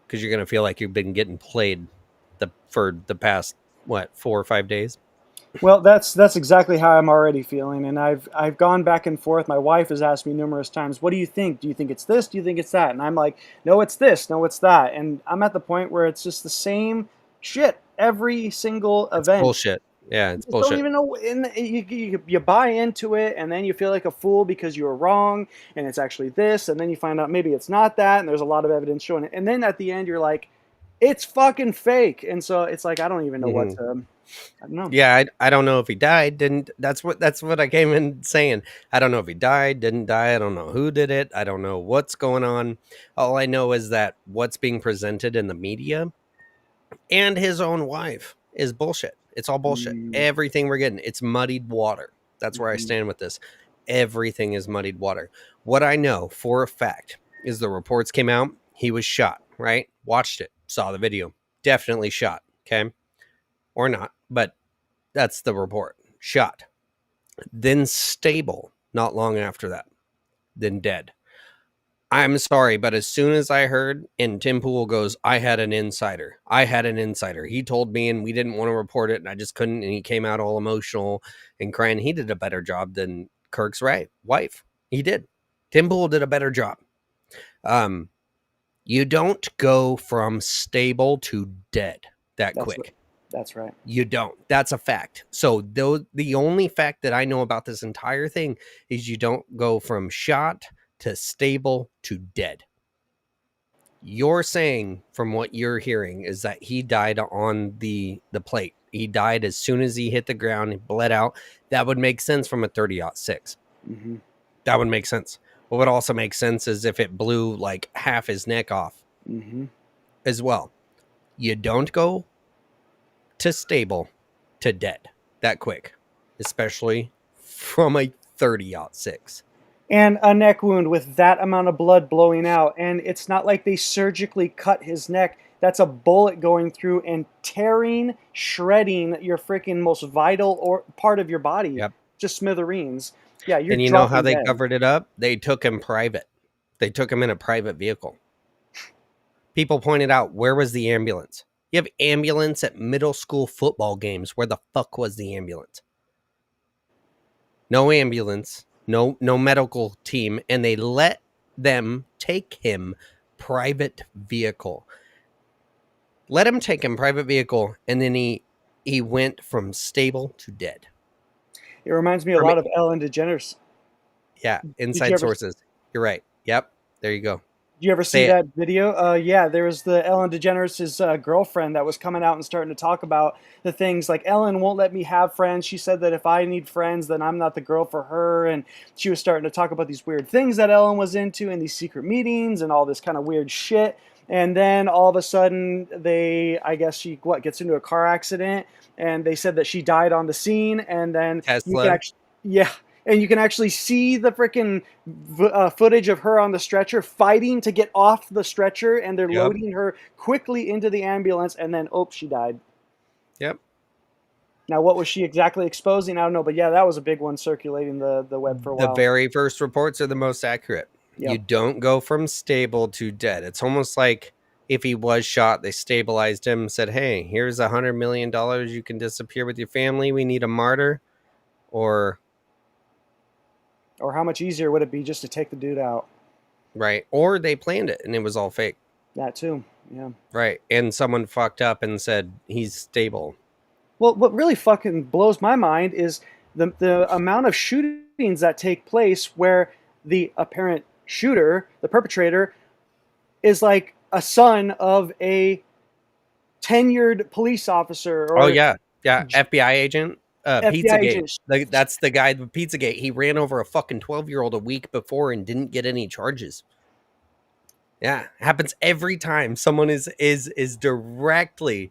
Because you're going to feel like you've been getting played for the past, 4 or 5 days. Well, that's exactly how I'm already feeling, and I've gone back and forth. My wife has asked me numerous times, "What do you think? Do you think it's this? Do you think it's that?" And I'm like, "No, it's this. No, it's that." And I'm at the point where it's just the same shit every single event. Bullshit. Yeah, it's Just don't bullshit. even know. And you buy into it, and then you feel like a fool because you were wrong, and it's actually this, and then you find out maybe it's not that, and there's a lot of evidence showing it. And then at the end, you're like, it's fucking fake. And so it's like I don't even know what Mhm. to. I don't know. Yeah, I don't know if he died, didn't. That's what I came in saying. I don't know if he died, didn't die. I don't know who did it. I don't know what's going on. All I know is that what's being presented in the media and his own wife is bullshit. It's all bullshit. Mm, Everything we're getting, it's muddied water. That's where I mhm. stand with this. Everything is muddied water. What I know for a fact is the reports came out. He was shot, right? Watched it, saw the video. Definitely shot, okay? Or not, but that's the report. Shot. Then stable not long after that. Then dead. I'm sorry, but as soon as I heard, and Tim Pool goes, I had an insider. I had an insider. He told me, and we didn't want to report it, and I just couldn't. And he came out all emotional and crying. He did a better job than Kirk's wife. He did. Tim Pool did a better job. You don't go from stable to dead that That's right. quick. That's right. You don't. That's a fact. So the only fact that I know about this entire thing is you don't go from shot to stable to dead. You're saying from what you're hearing is that he died on the plate. He died as soon as he hit the ground, he bled out. That would make sense from a 30-06. Mm-hmm. That would make sense. What would also make sense is if it blew like half his neck off Mm-hmm. as well. You don't go to stable to dead that quick, especially from a 30-06. And a neck wound with that amount of blood blowing out. And it's not like they surgically cut his neck. That's a bullet going through and tearing, shredding your freaking most vital part of your body. Yep. Just smithereens. Yeah, you're And you know how dropping they dead. covered it up? They took him private. They took him in a private vehicle. People pointed out, where was the ambulance? You have ambulance at middle school football games. Where the fuck was the ambulance? No ambulance, no medical team, and they let them take him private vehicle. Let him take him private vehicle, and then he went from stable to dead. It reminds me a For me, lot of Ellen DeGeneres. yeah, Did you inside ever sources. You're right. Yep, there you go. Did you ever see Say it. that video? Yeah, there was the Ellen DeGeneres' girlfriend that was coming out and starting to talk about the things like Ellen won't let me have friends. She said that if I need friends, then I'm not the girl for her. And she was starting to talk about these weird things that Ellen was into and these secret meetings and all this kind of weird shit. And then all of a sudden, I guess she gets into a car accident, and they said that she died on the scene. And then you can Tesla. actually, yeah, and you can actually see the freaking footage of her on the stretcher fighting to get off the stretcher, and they're Yep. loading her quickly into the ambulance, and then she died. Yep. Now, what was she exactly exposing? I don't know, but yeah, that was a big one circulating the web for a The while. very first reports are the most accurate. Yep. You don't go from stable to dead. It's almost like if he was shot, they stabilized him, said, hey, here's $100 million. You can disappear with your family. We need a martyr. Or how much easier would it be just to take the dude out? right. Or they planned it and it was all fake. That too, yeah. Right. And someone fucked up and said he's stable. Well, what really fucking blows my mind is the amount of shootings that take place where the apparent shooter, the perpetrator, is like a son of a tenured police officer or Oh, yeah. Yeah. FBI agent. FBI Pizzagate. agent. That's the guy with Pizzagate. He ran over a fucking 12-year-old a week before and didn't get any charges. Yeah, happens every time someone is directly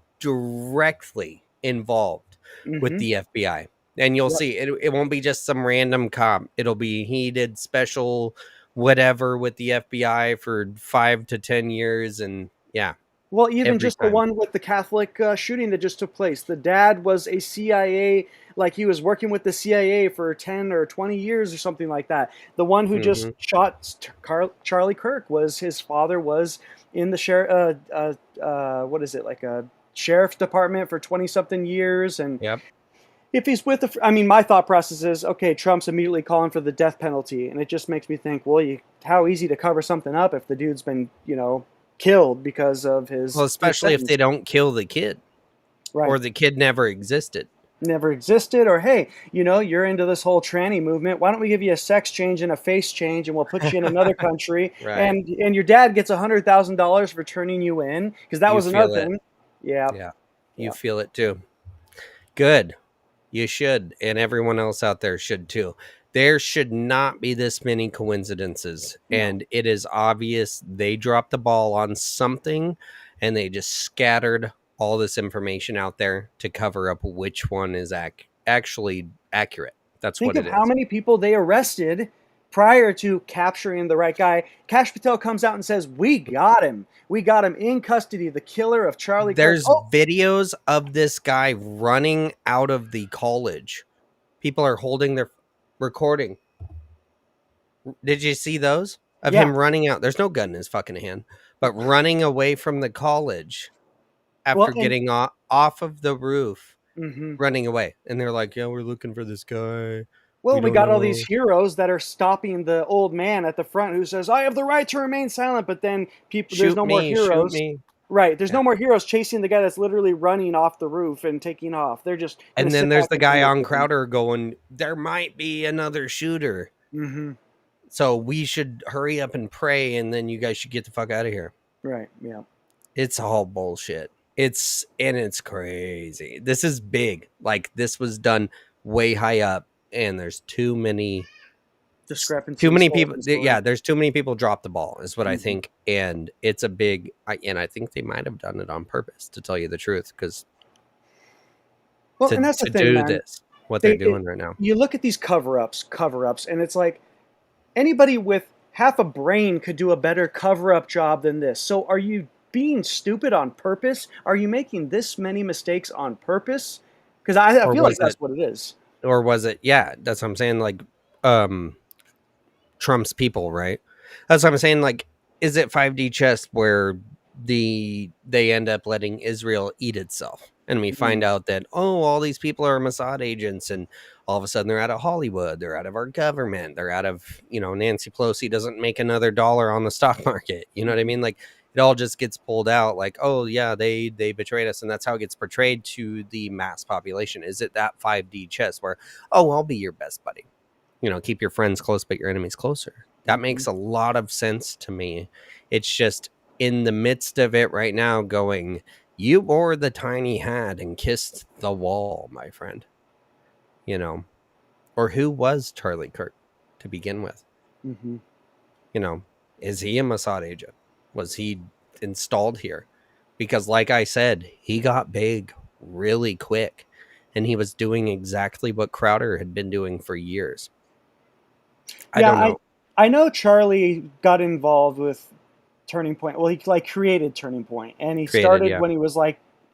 involved with Mhm. the FBI. And you'll Yep. see it won't be just some random cop. It'll be he did special whatever with the FBI for 5 to 10 years, and yeah, Well, even every just the time. one with the Catholic shooting that just took place. The dad was a CIA, like he was working with the CIA for 10 or 20 years or something like that. The one who just Mhm. shot Charlie Kirk was his father was in the what is it, like a sheriff's department for 20 something years. And Yep. if he's with I mean, my thought process is, okay, Trump's immediately calling for the death penalty. And it just makes me think, well, how easy to cover something up if the dude's been, killed because of his Well, especially if sentence. they don't kill the kid Right. or the kid never existed. never existed, or hey, you're into this whole tranny movement. Why don't we give you a sex change and a face change, and we'll put you in another country, Right. and your dad gets $100,000 for turning you in, because that You was another feel it. thing. Yeah, Yeah. You yeah. feel it too. Good. You should, and everyone else out there should too. There should not be this many coincidences, No. and it is obvious they dropped the ball on something, and they just scattered all this information out there to cover up which one is actually accurate. That's Think what of it how is. many people they arrested prior to capturing the right guy. Cash Patel comes out and says, "We got him. We got him in custody. The killer of Charlie Kirk." There's Oh, videos of this guy running out of the college. People are holding their recording. Did you see those of yeah. him running out? There's no gun in his fucking hand, but running away from the college Well, after and getting off of the roof, mhm. running away. And they're like, "Yeah, we're looking for this guy. Well, We we don't got all these know. heroes that are stopping the old man at the front who says, "I have the right to remain silent," but then there's Shoot no more me, shoot heroes. me." Right, there's Yeah. no more heroes chasing the guy that's literally running off the roof and taking off. They're just going And to then sit there's back the and do guy their on thing. Crowder going, "There might be another shooter. Mhm. So we should hurry up and pray, and then you guys should get the fuck out of here." Right, yeah. It's all bullshit. It's crazy. This is big. Like, this was done way high up, and there's too many Discrepancies, holes people. in the Yeah, story. there's too many people drop the ball is what I Mhm. think, and it's a big. And I think they might have done it on purpose, to tell you the truth, because Well, to and that's the thing, do man. this, what they're doing right now. You look at these cover-ups, and it's like anybody with half a brain could do a better cover-up job than this. So are you being stupid on purpose? Are you making this many mistakes on purpose? Because I Or feel like was it? that's what it is. Or was it? Yeah, that's what I'm saying. Like, Trump's people, right? That's what I'm saying. Like, is it 5D chess where they end up letting Israel eat itself, and we find out that, oh, all these people are Mossad agents, and all of a sudden they're out of Hollywood, they're out of our government, they're out of, Nancy Pelosi doesn't make another dollar on the stock market. You know what I mean? Like, it all just gets pulled out. Like, oh yeah, they betrayed us, and that's how it gets portrayed to the mass population. Is it that 5D chess where, oh, I'll be your best buddy? Keep your friends close, but your enemies closer. That makes a lot of sense to me. It's just in the midst of it right now going, you wore the tiny hat and kissed the wall, my friend. Or who was Charlie Kirk to begin with? Mm-hmm. Is he a Mossad agent? Was he installed here? Because like I said, he got big really quick, and he was doing exactly what Crowder had been doing for years. I don't know. I know Charlie got involved with Turning Point. Well, he created Turning Point, and he started Yeah. when he was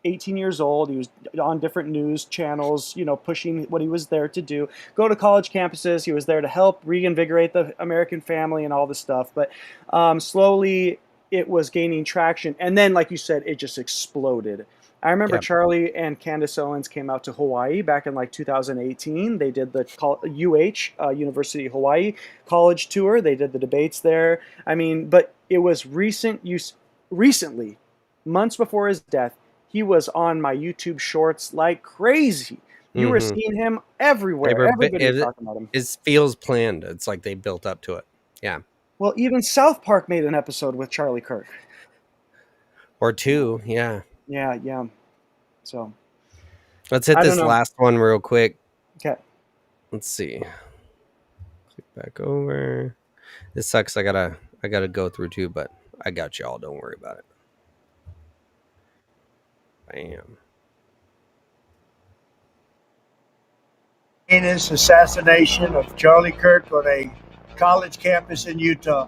18 years old. He was on different news channels, pushing what he was there to do. Go to college campuses. He was there to help reinvigorate the American family and all this stuff. But slowly, it was gaining traction, and then, like you said, it just exploded. I remember Yep. Charlie and Candace Owens came out to Hawaii back in 2018. They did the University of Hawaii college tour. They did the debates there. I mean, but it was recently, months before his death, he was on my YouTube shorts like crazy. You were seeing him everywhere. Everybody was talking about him. It feels planned. It's like they built up to it. Yeah. Well, even South Park made an episode with Charlie Kirk. Or two. Yeah. Yeah. So let's hit this last one real quick. Okay. Let's see. Click back over. This sucks. I gotta go through too, but I got y'all. Don't worry about it. Bam. Heinous assassination of Charlie Kirk on a college campus in Utah.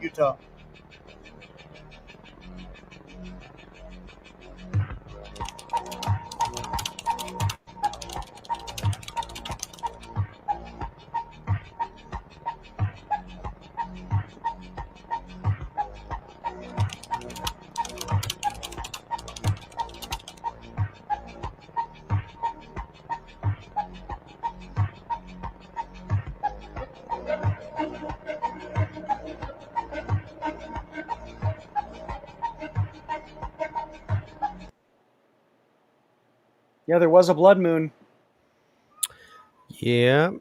Yeah, there was a blood moon. Yeah.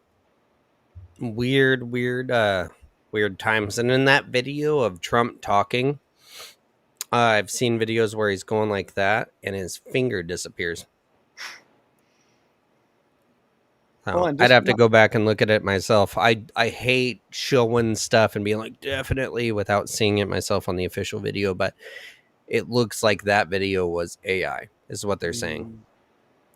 Weird times. And in that video of Trump talking, I've seen videos where he's going like that and his finger disappears. Well, So and I'd just have to go back and look at it myself. I hate showing stuff and being like, definitely, without seeing it myself on the official video, but it looks like that video was AI, is what they're saying.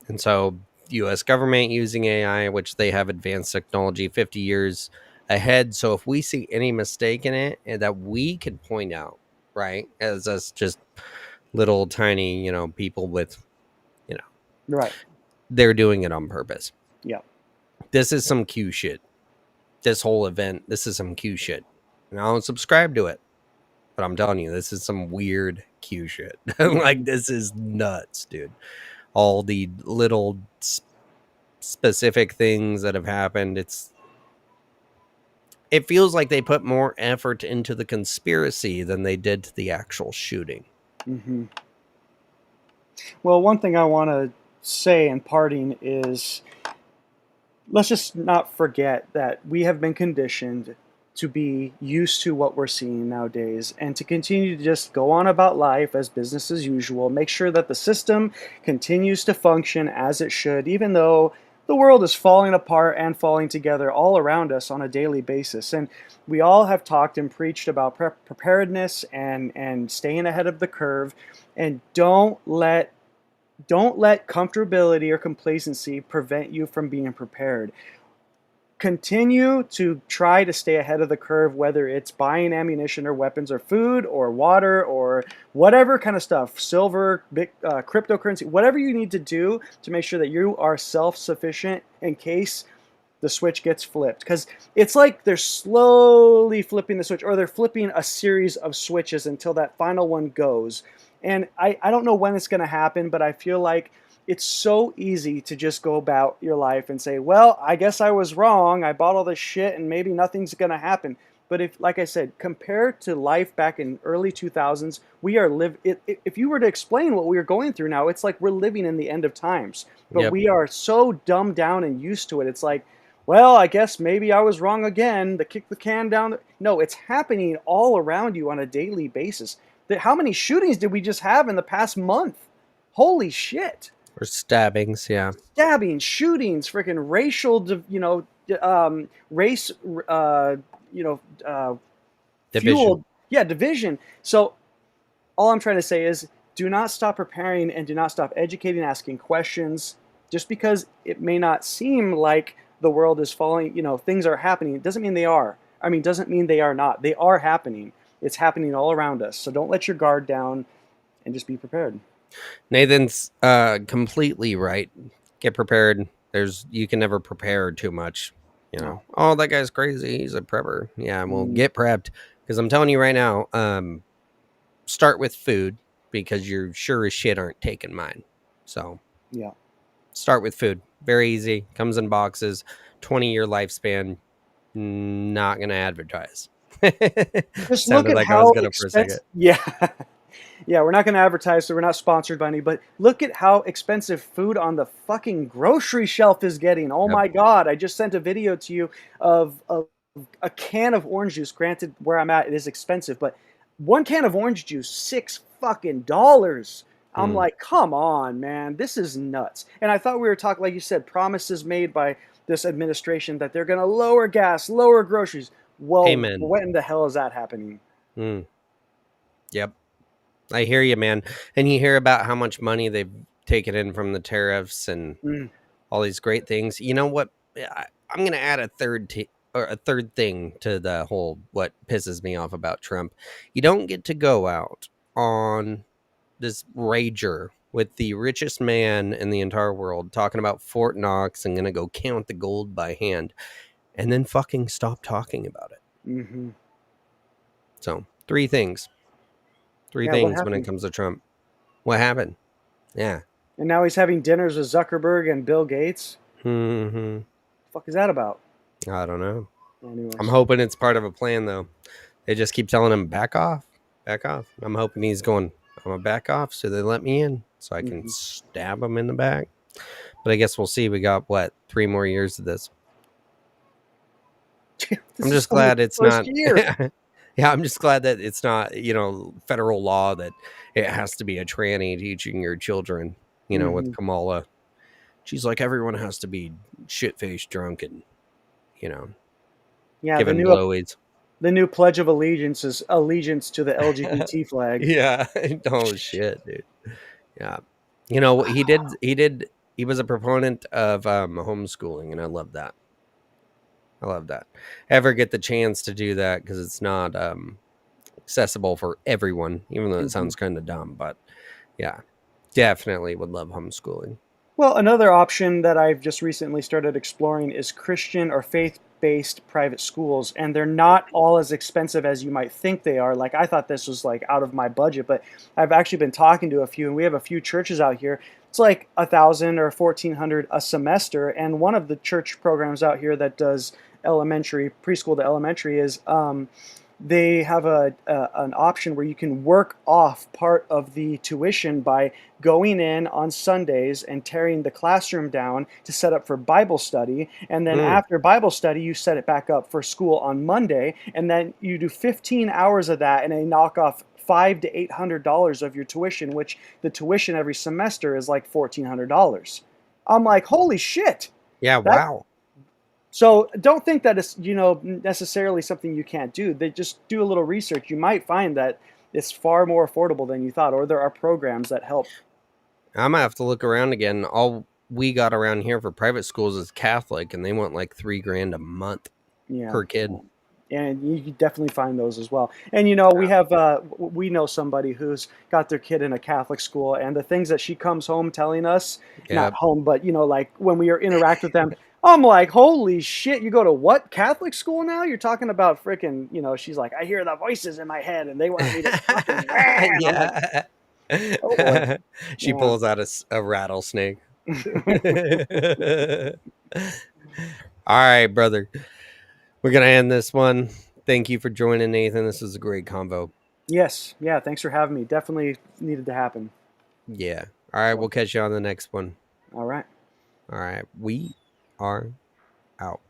And so US government using AI, which they have advanced technology 50 years ahead. So if we see any mistake in it and that we can point out, right, as us just little tiny, people with, right. they're doing it on purpose. Yeah. This is some Q shit. This whole event, this is some Q shit. And I don't subscribe to it. But I'm telling you, this is some weird Q shit. Like, this is nuts, dude. All the little specific things that have happened. It feels like they put more effort into the conspiracy than they did to the actual shooting. Mm-hmm. Well, one thing I want to say in parting is, let's just not forget that we have been conditioned to be used to what we're seeing nowadays and to continue to just go on about life as business as usual. Make sure that the system continues to function as it should, even though the world is falling apart and falling together all around us on a daily basis. And we all have talked and preached about preparedness and staying ahead of the curve. And don't let comfortability or complacency prevent you from being prepared. Continue to try to stay ahead of the curve, whether it's buying ammunition or weapons or food or water or whatever kind of stuff, silver, cryptocurrency, whatever you need to do to make sure that you are self-sufficient in case the switch gets flipped. Because it's like they're slowly flipping the switch, or they're flipping a series of switches until that final one goes. And I don't know when it's going to happen, but I feel like it's so easy to just go about your life and say, well, I guess I was wrong. I bought all this shit and maybe nothing's going to happen. But if, like I said, compared to life back in early 2000s, we are if you were to explain what we are going through now, it's like we're living in the end of times. But we are so dumbed down and used to it. It's like, well, I guess maybe I was wrong again. To kick the can down. No, it's happening all around you on a daily basis. How many shootings did we just have in the past month? Holy shit. Or stabbings, yeah. Stabbings, shootings, freaking racial, race, division. fueled, division. So all I'm trying to say is, do not stop preparing and do not stop educating, asking questions. Just because it may not seem like the world is falling, things are happening, it doesn't mean they are. Doesn't mean they are not. They are happening. It's happening all around us. So don't let your guard down and just be prepared. Nathan's completely right. Get prepared. You can never prepare too much. Oh, that guy's crazy. He's a prepper. Yeah, well, get prepped. Because I'm telling you right now, start with food, because you're sure as shit aren't taking mine. So yeah, start with food. Very easy. Comes in boxes. 20-year lifespan. Not gonna advertise. Just look at how expensive. Yeah. Yeah, we're not going to advertise, so we're not sponsored by any, but look at how expensive food on the fucking grocery shelf is getting. Oh my God. I just sent a video to you of a can of orange juice. Granted, where I'm at, it is expensive, but one can of orange juice, $6 fucking. I'm like, come on, man. This is nuts. And I thought we were talking, like you said, promises made by this administration that they're going to lower gas, lower groceries. Well, Amen. What in the hell is that happening? Yep. I hear you, man. And you hear about how much money they've taken in from the tariffs and all these great things. You know what? I'm going to add a third thing to the whole what pisses me off about Trump. You don't get to go out on this rager with the richest man in the entire world talking about Fort Knox and going to go count the gold by hand and then fucking stop talking about it. So 3 things. 3 things when it comes to Trump. What happened? Yeah. And now he's having dinners with Zuckerberg and Bill Gates. What the fuck is that about? I don't know. Anyways. I'm hoping it's part of a plan, though. They just keep telling him, back off. Back off. I'm hoping he's going, I'm going to back off so they let me in so I can stab him in the back. But I guess we'll see. We got, 3 more years of this. I'm just glad it's not. Year. Yeah, I'm just glad that it's not, federal law that it has to be a tranny teaching your children, with Kamala. She's like, everyone has to be shit-faced drunk and, Yeah, giving blowies. the new Pledge of Allegiance is allegiance to the LGBT flag. Yeah. Oh, shit, dude. Yeah. He was a proponent of homeschooling, and I love that. Ever get the chance to do that, because it's not accessible for everyone, even though it sounds kind of dumb, but yeah, definitely would love homeschooling. Well, another option that I've just recently started exploring is Christian or faith-based private schools, and they're not all as expensive as you might think they are. Like, I thought this was like out of my budget, but I've actually been talking to a few, and we have a few churches out here. It's like $1,000 or $1,400 a semester, and one of the church programs out here that does preschool to elementary is they have an option where you can work off part of the tuition by going in on Sundays and tearing the classroom down to set up for Bible study. And then after Bible study, you set it back up for school on Monday. And then you do 15 hours of that, and they knock off $500 to $800 of your tuition, which the tuition every semester is like $1,400. I'm like, holy shit. Yeah, wow. So don't think that it's, necessarily something you can't do. They just do a little research. You might find that it's far more affordable than you thought, or there are programs that help. I'm gonna have to look around again. All we got around here for private schools is Catholic, and they want like $3,000 a month per kid. And you can definitely find those as well. And we know somebody who's got their kid in a Catholic school, and the things that she comes home telling us, not home, but like when we interact with them, I'm like, holy shit, you go to what, Catholic school now? You're talking about freaking, she's like, I hear the voices in my head and they want me to fucking yeah. Like, oh boy. She pulls out a rattlesnake. All right, brother. We're going to end this one. Thank you for joining, Nathan. This was a great convo. Yes. Yeah, thanks for having me. Definitely needed to happen. Yeah. All right, we'll catch you on the next one. All right. All right. We are out.